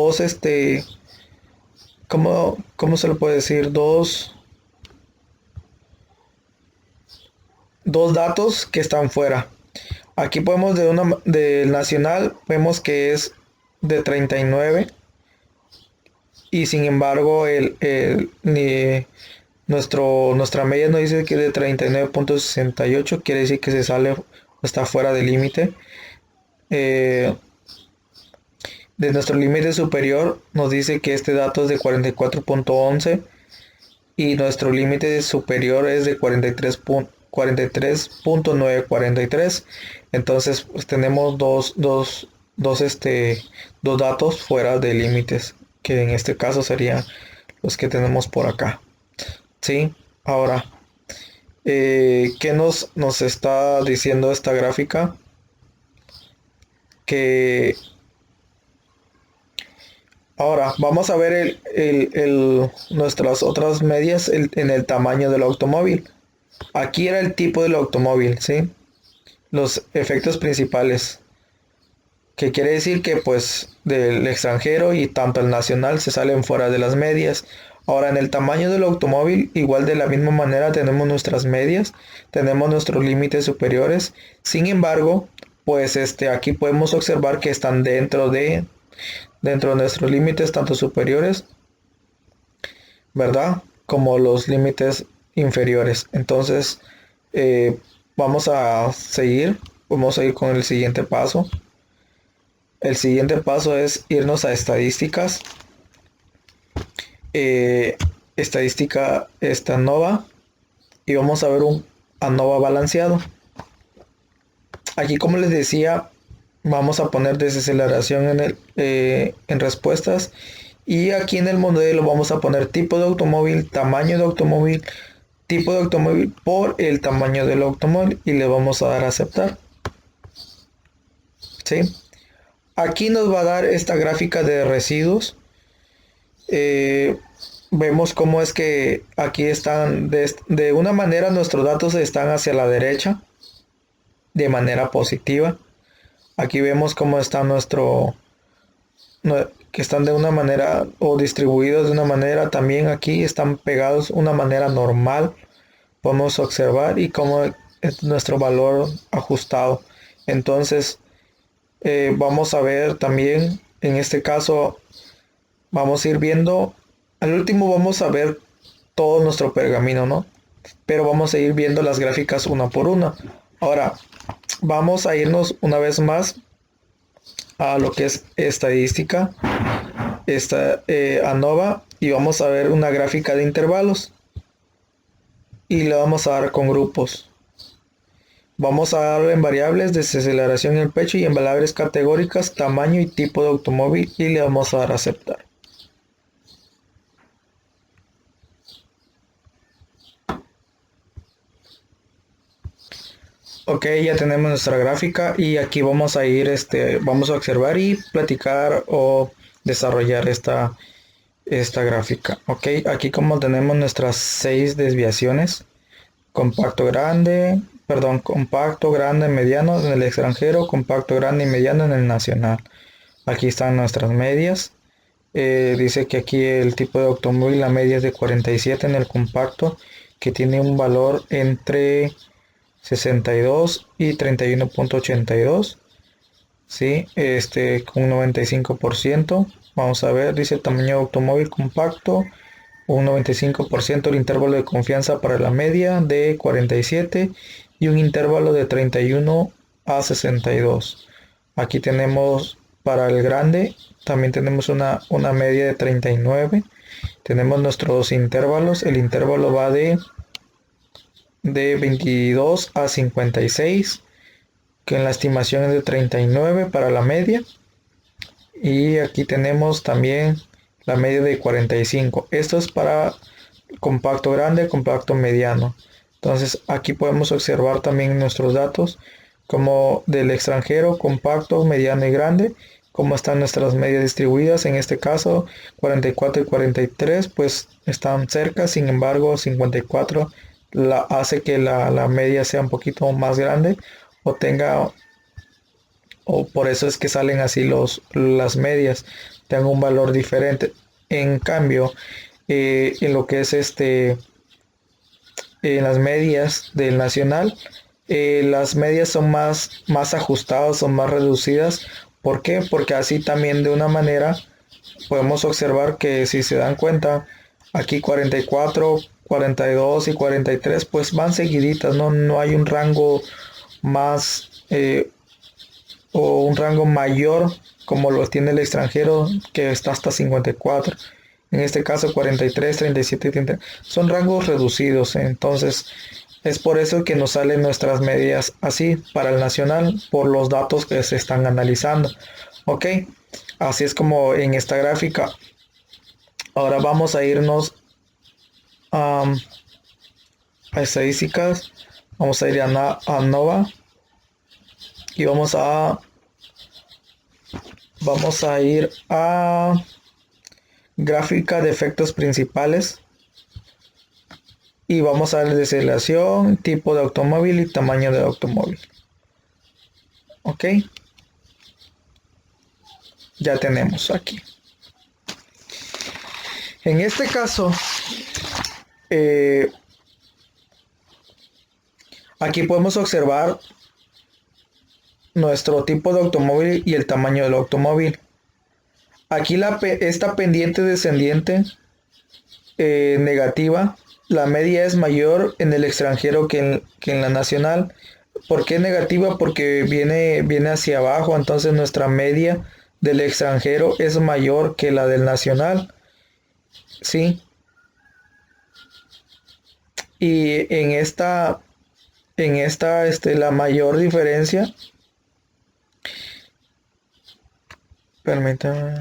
¿cómo se lo puede decir? Dos datos que están fuera. Aquí podemos del nacional, vemos que es de 39 y sin embargo nuestra media nos dice que es de 39.68, quiere decir que se sale o está fuera del límite. De nuestro límite superior nos dice que este dato es de 44.11 y nuestro límite superior es de 43.943. Entonces pues, tenemos dos datos fuera de límites, que en este caso serían los que tenemos por acá. ¿Sí? Ahora, ¿qué nos está diciendo esta gráfica? Que ahora vamos a ver nuestras otras medias en el tamaño del automóvil. Aquí era el tipo del automóvil, ¿sí? Los efectos principales. Que quiere decir que pues del extranjero y tanto el nacional se salen fuera de las medias. Ahora en el tamaño del automóvil, igual de la misma manera tenemos nuestras medias, tenemos nuestros límites superiores. Sin embargo, pues aquí podemos observar que están dentro de nuestros límites tanto superiores, ¿verdad? Como los límites inferiores. Entonces, vamos a seguir con el siguiente paso. El siguiente paso es irnos a estadísticas. Estadística ANOVA y vamos a ver un ANOVA balanceado. Aquí, como les decía, vamos a poner desaceleración en respuestas y aquí en el modelo vamos a poner tipo de automóvil, tamaño de automóvil, tipo de automóvil por el tamaño del automóvil y le vamos a dar a aceptar. ¿Sí? Aquí nos va a dar esta gráfica de residuos. Vemos cómo es que aquí están de una manera nuestros datos están hacia la derecha de manera positiva. Aquí vemos cómo está que están de una manera o distribuidos de una manera. También aquí están pegados de una manera normal. Podemos observar y cómo es nuestro valor ajustado. Entonces vamos a ver también en este caso vamos a ir viendo. Al último vamos a ver todo nuestro pergamino, ¿no? Pero vamos a ir viendo las gráficas una por una. Ahora, vamos a irnos una vez más a lo que es estadística, ANOVA, y vamos a ver una gráfica de intervalos. Y le vamos a dar con grupos. Vamos a darle en variables, desaceleración en el pecho y en variables categóricas, tamaño y tipo de automóvil y le vamos a dar a aceptar. Ok, ya tenemos nuestra gráfica y aquí vamos a ir, vamos a observar y platicar o desarrollar esta gráfica. Ok, aquí como tenemos nuestras 6 desviaciones, compacto, grande, mediano en el extranjero, compacto, grande y mediano en el nacional. Aquí están nuestras medias. Dice que aquí el tipo de automóvil, la media es de 47 en el compacto, que tiene un valor entre 62 y 31.82, ¿sí? Con un 95%. Vamos a ver, dice tamaño de automóvil compacto, un 95%, el intervalo de confianza para la media de 47 y un intervalo de 31 a 62. Aquí tenemos para el grande, también tenemos una media de 39. Tenemos nuestros intervalos, el intervalo va de 22 a 56, que en la estimación es de 39 para la media. Y aquí tenemos también la media de 45. Esto es para compacto grande, compacto mediano. Entonces aquí podemos observar también nuestros datos como del extranjero, compacto, mediano y grande, cómo están nuestras medias distribuidas. En este caso 44 y 43 pues están cerca, sin embargo 54 hace que la media sea un poquito más grande o tenga, o por eso es que salen así las medias, tengan un valor diferente. En cambio, en lo que es en las medias del nacional, las medias son más ajustadas, son más reducidas. ¿Por qué? Porque así también de una manera podemos observar que si se dan cuenta, aquí 44, 42 y 43 pues van seguiditas, no hay un rango más o un rango mayor como lo tiene el extranjero, que está hasta 54. En este caso 43, 37 y 30 son rangos reducidos. Entonces es por eso que nos salen nuestras medidas así para el nacional, por los datos que se están analizando. Ok, así es como en esta gráfica. Ahora vamos a irnos a estadísticas. Vamos a ir a Nova y vamos a ir a gráfica de efectos principales y vamos a darle deceleración, tipo de automóvil y tamaño del automóvil. Ok, ya tenemos aquí. En este caso, aquí podemos observar nuestro tipo de automóvil y el tamaño del automóvil. Aquí esta pendiente descendiente negativa, la media es mayor en el extranjero que en la nacional. ¿Por qué negativa? Porque viene hacia abajo, entonces nuestra media del extranjero es mayor que la del nacional. ¿Sí? Y la mayor diferencia, permítame.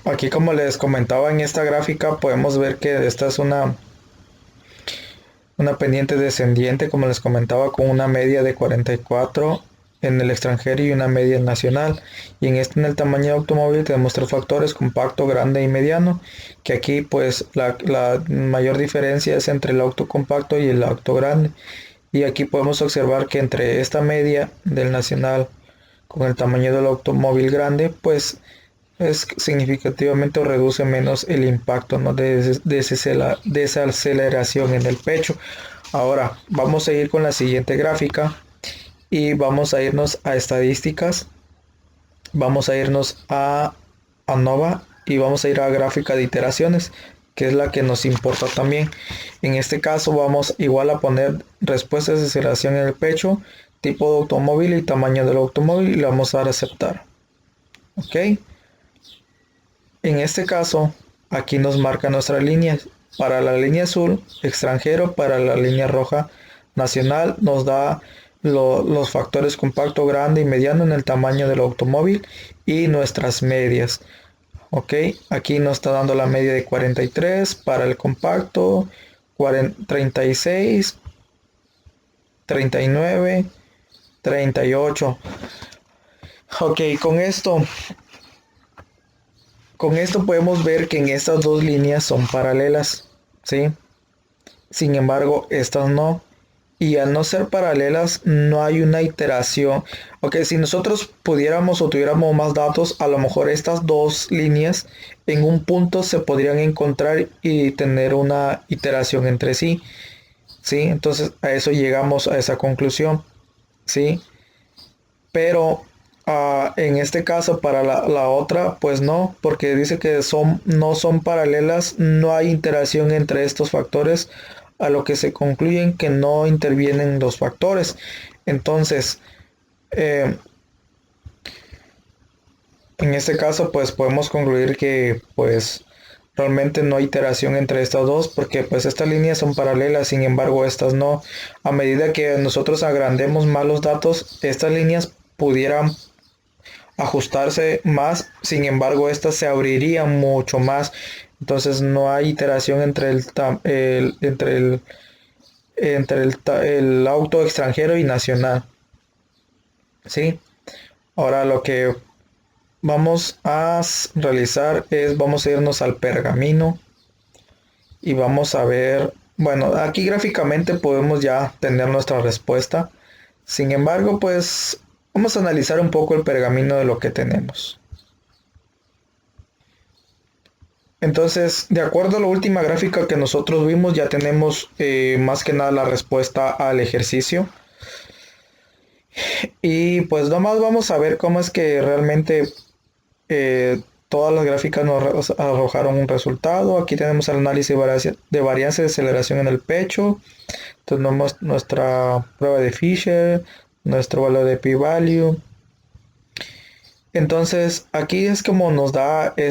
Aquí como les comentaba en esta gráfica podemos ver que esta es una pendiente descendiente, como les comentaba, con una media de 44 en el extranjero y una media nacional. Y en el tamaño de automóvil tenemos tres factores: compacto, grande y mediano, que aquí pues la mayor diferencia es entre el auto compacto y el auto grande. Y aquí podemos observar que entre esta media del nacional con el tamaño del automóvil grande, pues es significativamente o reduce menos el impacto, ¿no?, de esa aceleración en el pecho. Ahora vamos a ir con la siguiente gráfica y vamos a irnos a estadísticas, vamos a irnos a Nova y vamos a ir a gráfica de iteraciones, que es la que nos importa también. En este caso vamos igual a poner respuestas de aceleración en el pecho, tipo de automóvil y tamaño del automóvil, y le vamos a dar a aceptar. Ok, en este caso aquí nos marca nuestras líneas. Para la línea azul extranjero, para la línea roja nacional, nos da los factores compacto, grande y mediano en el tamaño del automóvil y nuestras medias. Ok, aquí nos está dando la media de 43 para el compacto, 36, 39, 38. Ok, con esto podemos ver que en estas dos líneas son paralelas, ¿sí? Sin embargo, estas no. Y al no ser paralelas, no hay una iteración. Ok, si nosotros pudiéramos o tuviéramos más datos, a lo mejor estas dos líneas en un punto se podrían encontrar y tener una iteración entre sí. ¿Sí? Entonces a eso llegamos a esa conclusión. ¿Sí? Pero en este caso para la otra pues no, porque dice que no son paralelas, no hay interacción entre estos factores, a lo que se concluyen que no intervienen los factores. Entonces en este caso pues podemos concluir que pues realmente no hay iteración entre estas dos, porque pues estas líneas son paralelas, sin embargo estas no. A medida que nosotros agrandemos más los datos, estas líneas pudieran ajustarse más, sin embargo esta se abriría mucho más, entonces no hay iteración entre el auto extranjero y nacional, ¿sí? Ahora lo que vamos a realizar es, vamos a irnos al pergamino y vamos a ver, bueno, aquí gráficamente podemos ya tener nuestra respuesta. Sin embargo, pues vamos a analizar un poco el pergamino de lo que tenemos. Entonces, de acuerdo a la última gráfica que nosotros vimos, ya tenemos más que nada la respuesta al ejercicio. Y pues nomás vamos a ver cómo es que realmente todas las gráficas nos arrojaron un resultado. Aquí tenemos el análisis de varianza de aceleración en el pecho. Tenemos nuestra prueba de Fisher, nuestro valor de p-value. Entonces aquí es como nos da en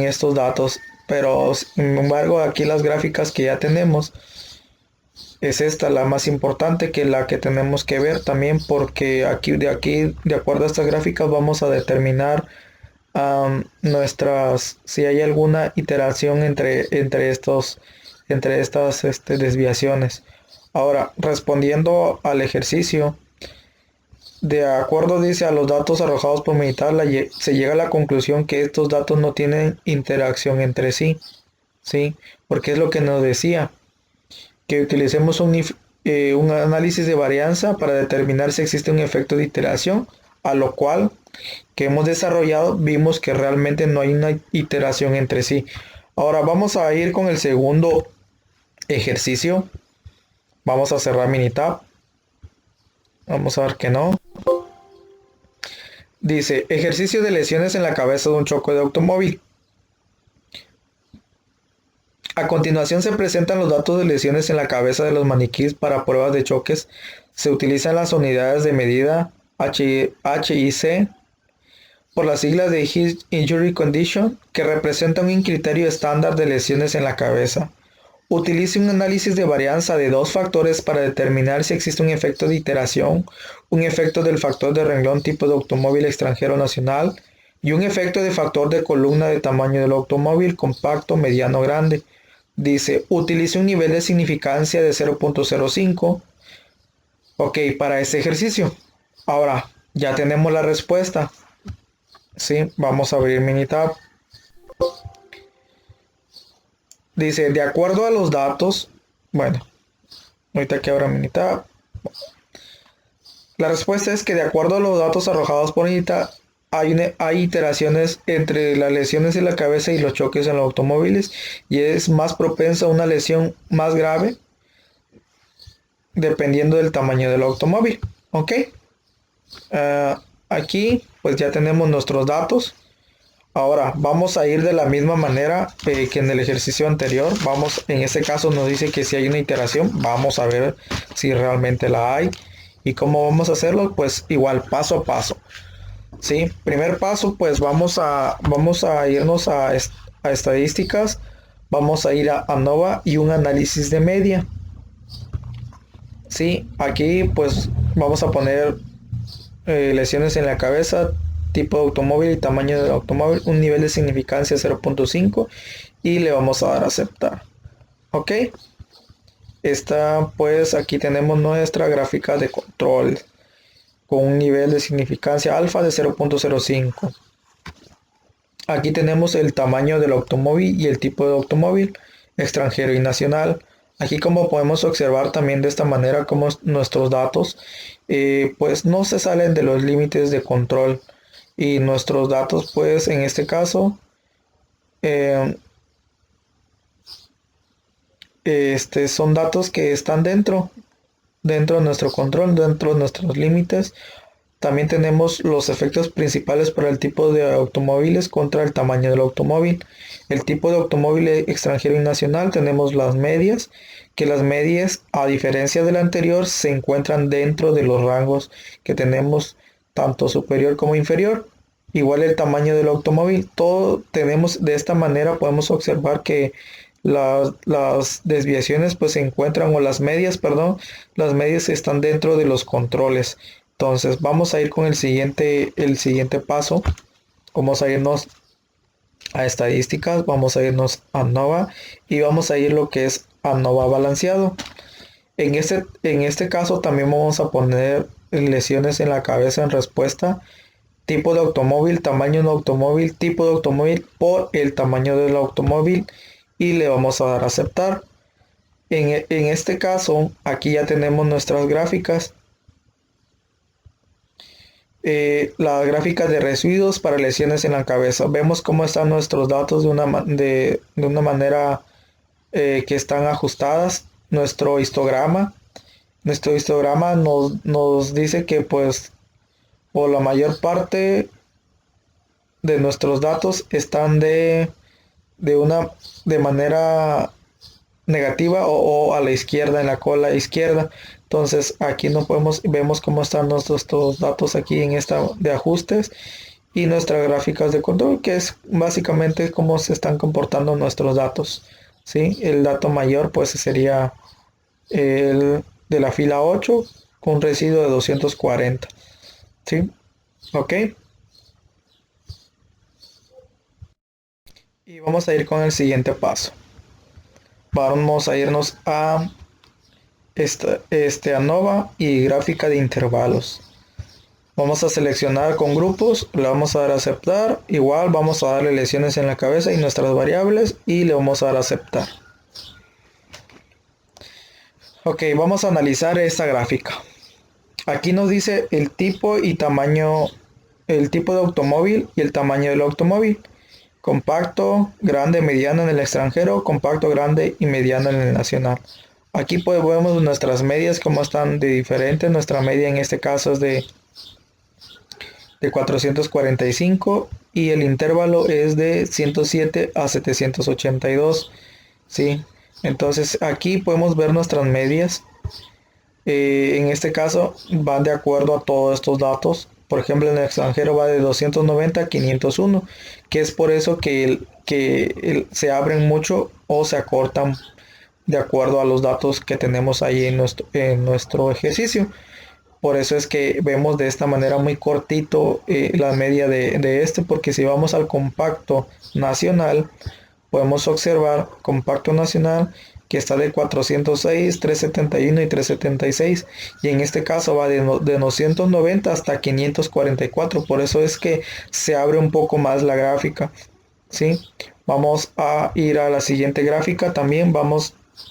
estos datos, pero sin embargo aquí las gráficas que ya tenemos es esta la más importante, que la que tenemos que ver también, porque aquí de acuerdo a estas gráficas vamos a determinar si hay alguna iteración entre estas desviaciones. Ahora, respondiendo al ejercicio, de acuerdo, dice, a los datos arrojados por militar, se llega a la conclusión que estos datos no tienen interacción entre sí, ¿sí? Porque es lo que nos decía, que utilicemos un análisis de varianza para determinar si existe un efecto de iteración, a lo cual que hemos desarrollado vimos que realmente no hay una iteración entre sí. Ahora vamos a ir con el segundo ejercicio. Vamos a cerrar Minitab. Vamos a ver que no. Dice, ejercicio de lesiones en la cabeza de un choque de automóvil. A continuación se presentan los datos de lesiones en la cabeza de los maniquíes para pruebas de choques. Se utilizan las unidades de medida HIC por las siglas de Head Injury Condition, que representan un criterio estándar de lesiones en la cabeza. Utilice un análisis de varianza de dos factores para determinar si existe un efecto de iteración, un efecto del factor de renglón tipo de automóvil extranjero nacional y un efecto de factor de columna de tamaño del automóvil compacto, mediano, grande. Dice, utilice un nivel de significancia de 0.05. Ok, para este ejercicio. Ahora, ya tenemos la respuesta. Sí, vamos a abrir Minitab. Dice, de acuerdo a los datos, bueno, ahorita que abra Minitab. La respuesta es que de acuerdo a los datos arrojados por Minitab, hay iteraciones entre las lesiones en la cabeza y los choques en los automóviles, y es más propensa a una lesión más grave dependiendo del tamaño del automóvil. Ok, aquí pues ya tenemos nuestros datos. Ahora vamos a ir de la misma manera que en el ejercicio anterior. En este caso nos dice que si hay una iteración, vamos a ver si realmente la hay. ¿Y cómo vamos a hacerlo? Pues igual, paso a paso. Sí, primer paso, pues vamos a irnos a estadísticas. Vamos a ir a ANOVA y un análisis de media. Sí, aquí pues vamos a poner lesiones en la cabeza, tipo de automóvil y tamaño del automóvil, un nivel de significancia 0.5 y le vamos a dar a aceptar. Ok, pues aquí tenemos nuestra gráfica de control con un nivel de significancia alfa de 0.05. Aquí tenemos el tamaño del automóvil y el tipo de automóvil, extranjero y nacional. Aquí, como podemos observar también de esta manera, como nuestros datos pues no se salen de los límites de control, y nuestros datos pues en este caso son datos que están dentro de nuestro control, dentro de nuestros límites. También tenemos los efectos principales para el tipo de automóviles contra el tamaño del automóvil. El tipo de automóvil extranjero y nacional, tenemos las medias, que las medias, a diferencia del anterior, se encuentran dentro de los rangos que tenemos, tanto superior como inferior. Igual el tamaño del automóvil, todo tenemos de esta manera, podemos observar que las desviaciones pues se encuentran, o las medias, perdón, las medias están dentro de los controles. Entonces vamos a ir con el siguiente paso. Vamos a irnos a estadísticas, vamos a irnos a ANOVA y vamos a ir lo que es ANOVA balanceado. En este caso también vamos a poner lesiones en la cabeza en respuesta, tipo de automóvil, tamaño de automóvil, tipo de automóvil por el tamaño del automóvil y le vamos a dar a aceptar. En este caso, aquí ya tenemos nuestras gráficas. Las gráficas de residuos para lesiones en la cabeza. Vemos cómo están nuestros datos de una manera que están ajustadas. Nuestro histograma nos dice que pues o la mayor parte de nuestros datos están de manera negativa o a la izquierda, en la cola izquierda. Entonces aquí no vemos cómo están nuestros datos aquí en esta de ajustes y nuestras gráficas de control, que es básicamente cómo se están comportando nuestros datos. ¿Sí? El dato mayor pues sería el de la fila 8 con un residuo de 240. ¿Sí? Ok. Y vamos a ir con el siguiente paso. Vamos a irnos a ANOVA y gráfica de intervalos. Vamos a seleccionar con grupos, le vamos a dar a aceptar, igual vamos a darle lesiones en la cabeza y nuestras variables y le vamos a dar a aceptar. Ok, vamos a analizar esta gráfica. Aquí nos dice el tipo y tamaño, el tipo de automóvil y el tamaño del automóvil. Compacto, grande, mediano en el extranjero, compacto, grande y mediano en el nacional. Aquí pues vemos nuestras medias como están de diferentes. Nuestra media en este caso es de 445 y el intervalo es de 107 a 782. ¿Sí? Entonces aquí podemos ver nuestras medias. En este caso van de acuerdo a todos estos datos. Por ejemplo, en el extranjero va de 290 a 501, que es por eso se abren mucho o se acortan de acuerdo a los datos que tenemos ahí en nuestro ejercicio. Por eso es que vemos de esta manera muy cortito la media de este, porque si vamos al compacto nacional, podemos observar compacto nacional que está de 406, 371 y 376 y en este caso va de 290 hasta 544. Por eso es que se abre un poco más la gráfica. ¿Sí? Vamos a ir a la siguiente gráfica, también vamos a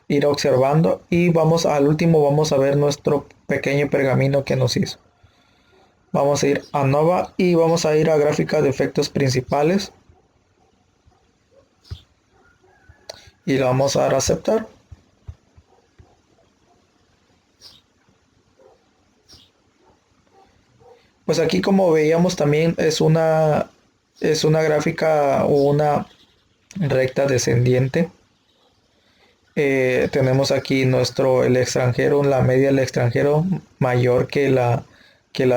ir observando y vamos al último, vamos a ver nuestro pequeño pergamino que nos hizo. Vamos a ir a ANOVA y vamos a ir a gráfica de efectos principales y le vamos a dar a aceptar. Pues aquí como veíamos también es una gráfica o una recta descendiente. Tenemos aquí el extranjero, la media del extranjero mayor que la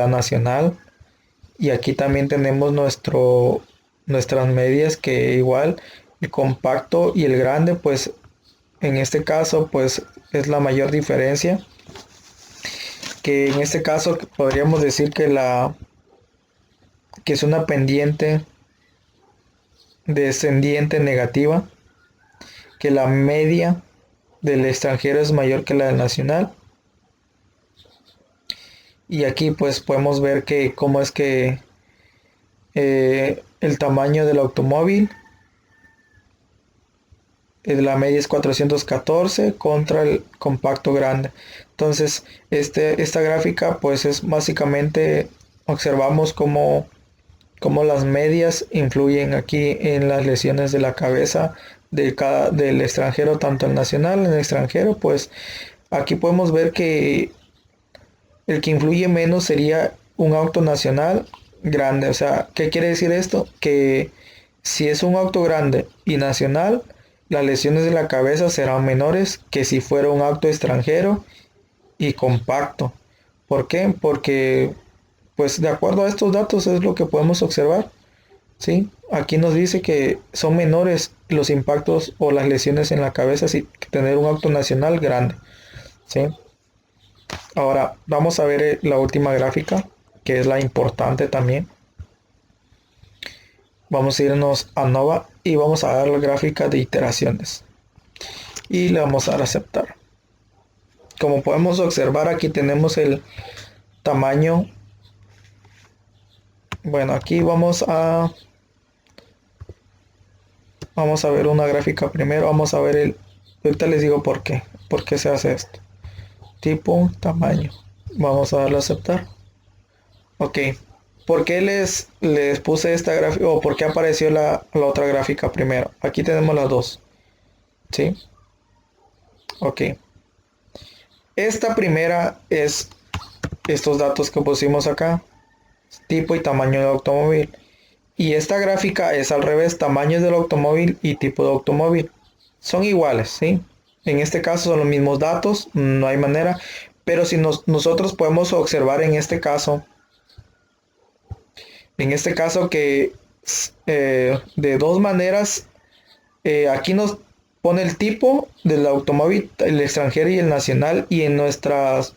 nacional. Y aquí también tenemos nuestras medias que igual el compacto y el grande, pues en este caso pues es la mayor diferencia. Que en este caso podríamos decir que es una pendiente descendiente negativa, que la media del extranjero es mayor que la del nacional. Y aquí pues podemos ver que cómo es que el tamaño del automóvil, la media es 414 contra el compacto grande. Entonces esta gráfica pues es básicamente observamos cómo las medias influyen aquí en las lesiones de la cabeza del extranjero, tanto el nacional en el extranjero. Pues aquí podemos ver que el que influye menos sería un auto nacional grande. O sea, ¿qué quiere decir esto? Que si es un auto grande y nacional, las lesiones de la cabeza serán menores que si fuera un auto extranjero y compacto. ¿Por qué? Porque pues de acuerdo a estos datos es lo que podemos observar. ¿Sí? Aquí nos dice que son menores los impactos o las lesiones en la cabeza si tener un auto nacional grande. ¿Sí? Ahora vamos a ver la última gráfica, que es la importante también. Vamos a irnos a Nova y vamos a dar la gráfica de iteraciones. Y le vamos a dar a aceptar. Como podemos observar, aquí tenemos el tamaño. Bueno, aquí vamos a ver una gráfica primero. Vamos a ver ahorita les digo por qué se hace esto. Tipo, tamaño. Vamos a darle a aceptar. Ok. ¿Por qué les puse esta gráfica o por qué apareció la otra gráfica primero? Aquí tenemos las dos. ¿Sí? Ok. Esta primera es estos datos que pusimos acá. Tipo y tamaño del automóvil. Y esta gráfica es al revés, tamaño del automóvil y tipo de automóvil. Son iguales, ¿sí? En este caso son los mismos datos, no hay manera. Pero si nosotros podemos observar en este caso que de dos maneras, aquí nos pone el tipo del automóvil, el extranjero y el nacional, y en nuestras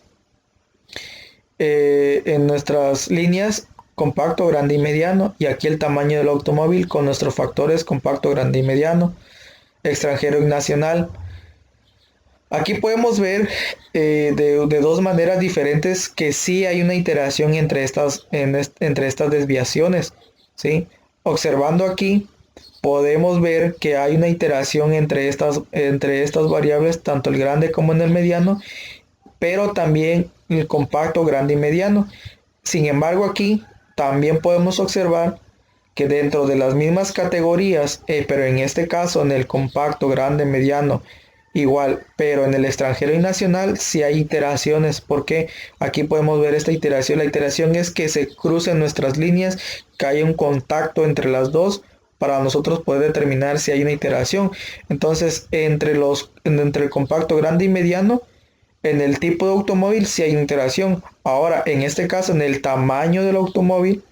líneas compacto, grande y mediano, y aquí el tamaño del automóvil con nuestros factores compacto, grande y mediano, extranjero y nacional. Aquí podemos ver de dos maneras diferentes que sí hay una iteración entre estas desviaciones, ¿sí? Observando aquí podemos ver que hay una iteración entre estas variables, tanto el grande como en el mediano, pero también el compacto, grande y mediano. Sin embargo, aquí también podemos observar que dentro de las mismas categorías, pero en este caso en el compacto, grande, mediano, igual, pero en el extranjero y nacional sí hay iteraciones, porque aquí podemos ver esta iteración. La iteración es que se crucen nuestras líneas, que haya un contacto entre las dos para nosotros poder determinar si hay una iteración. Entonces, entre el compacto, grande y mediano, en el tipo de automóvil sí hay interacción. Ahora, en este caso, en el tamaño del automóvil,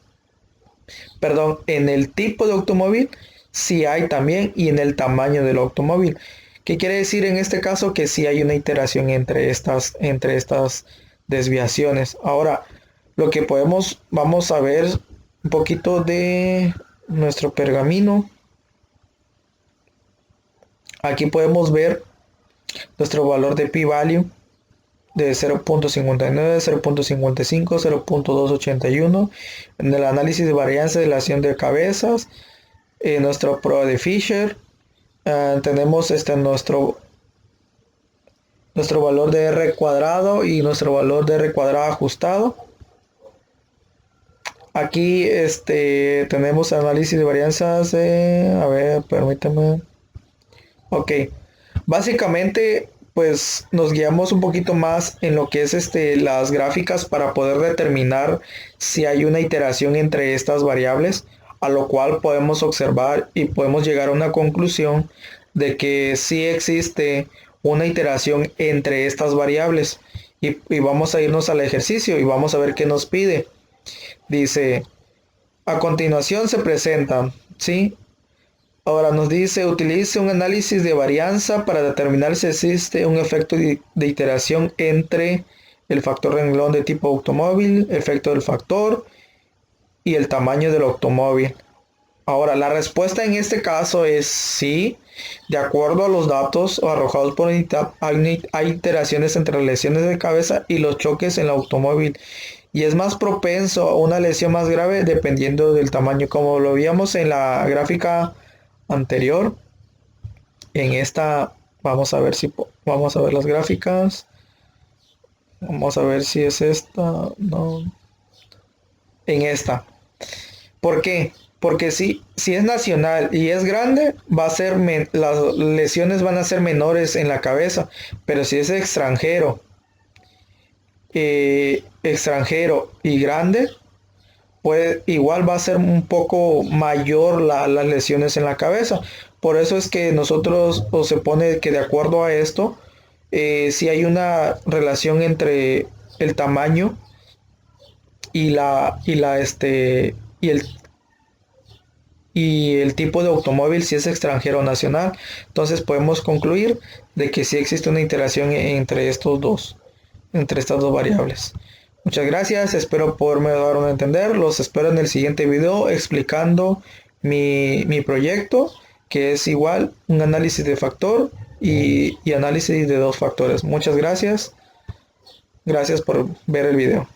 perdón, en el tipo de automóvil sí hay también y en el tamaño del automóvil. ¿Qué quiere decir en este caso? Que sí hay una iteración entre estas desviaciones. Ahora, vamos a ver un poquito de nuestro pergamino. Aquí podemos ver nuestro valor de p-value de 0.59, 0.55, 0.281 en el análisis de varianza de la acción de cabezas, en nuestra prueba de Fisher. Tenemos nuestro valor de R cuadrado y nuestro valor de R cuadrado ajustado. Aquí tenemos análisis de varianzas, a ver, permítame. Ok, básicamente pues nos guiamos un poquito más en lo que es las gráficas para poder determinar si hay una iteración entre estas variables, a lo cual podemos observar y podemos llegar a una conclusión de que sí existe una iteración entre estas variables. Y vamos a irnos al ejercicio y vamos a ver qué nos pide. Dice, a continuación se presentan, ¿sí? Ahora nos dice, utilice un análisis de varianza para determinar si existe un efecto de iteración entre el factor renglón de tipo automóvil, efecto del factor y el tamaño del automóvil. Ahora, la respuesta en este caso es sí. De acuerdo a los datos arrojados por UNITAP, hay iteraciones entre las lesiones de cabeza y los choques en el automóvil. Y es más propenso a una lesión más grave dependiendo del tamaño. Como lo veíamos en la gráfica anterior, en esta vamos a ver vamos a ver las gráficas. Vamos a ver si es esta, no. En esta. ¿Por qué? Porque si es nacional y es grande, las lesiones van a ser menores en la cabeza. Pero si es extranjero y grande, pues igual va a ser un poco mayor las lesiones en la cabeza. Por eso es que nosotros, o se pone que de acuerdo a esto, si hay una relación entre el tamaño y el tipo de automóvil, si es extranjero o nacional. Entonces podemos concluir de que sí existe una interacción entre estos dos. entre estas dos variables. Muchas gracias, espero poderme dar a entender. Los espero en el siguiente video explicando mi proyecto, que es igual un análisis de factor y análisis de dos factores. Muchas gracias. Gracias por ver el video.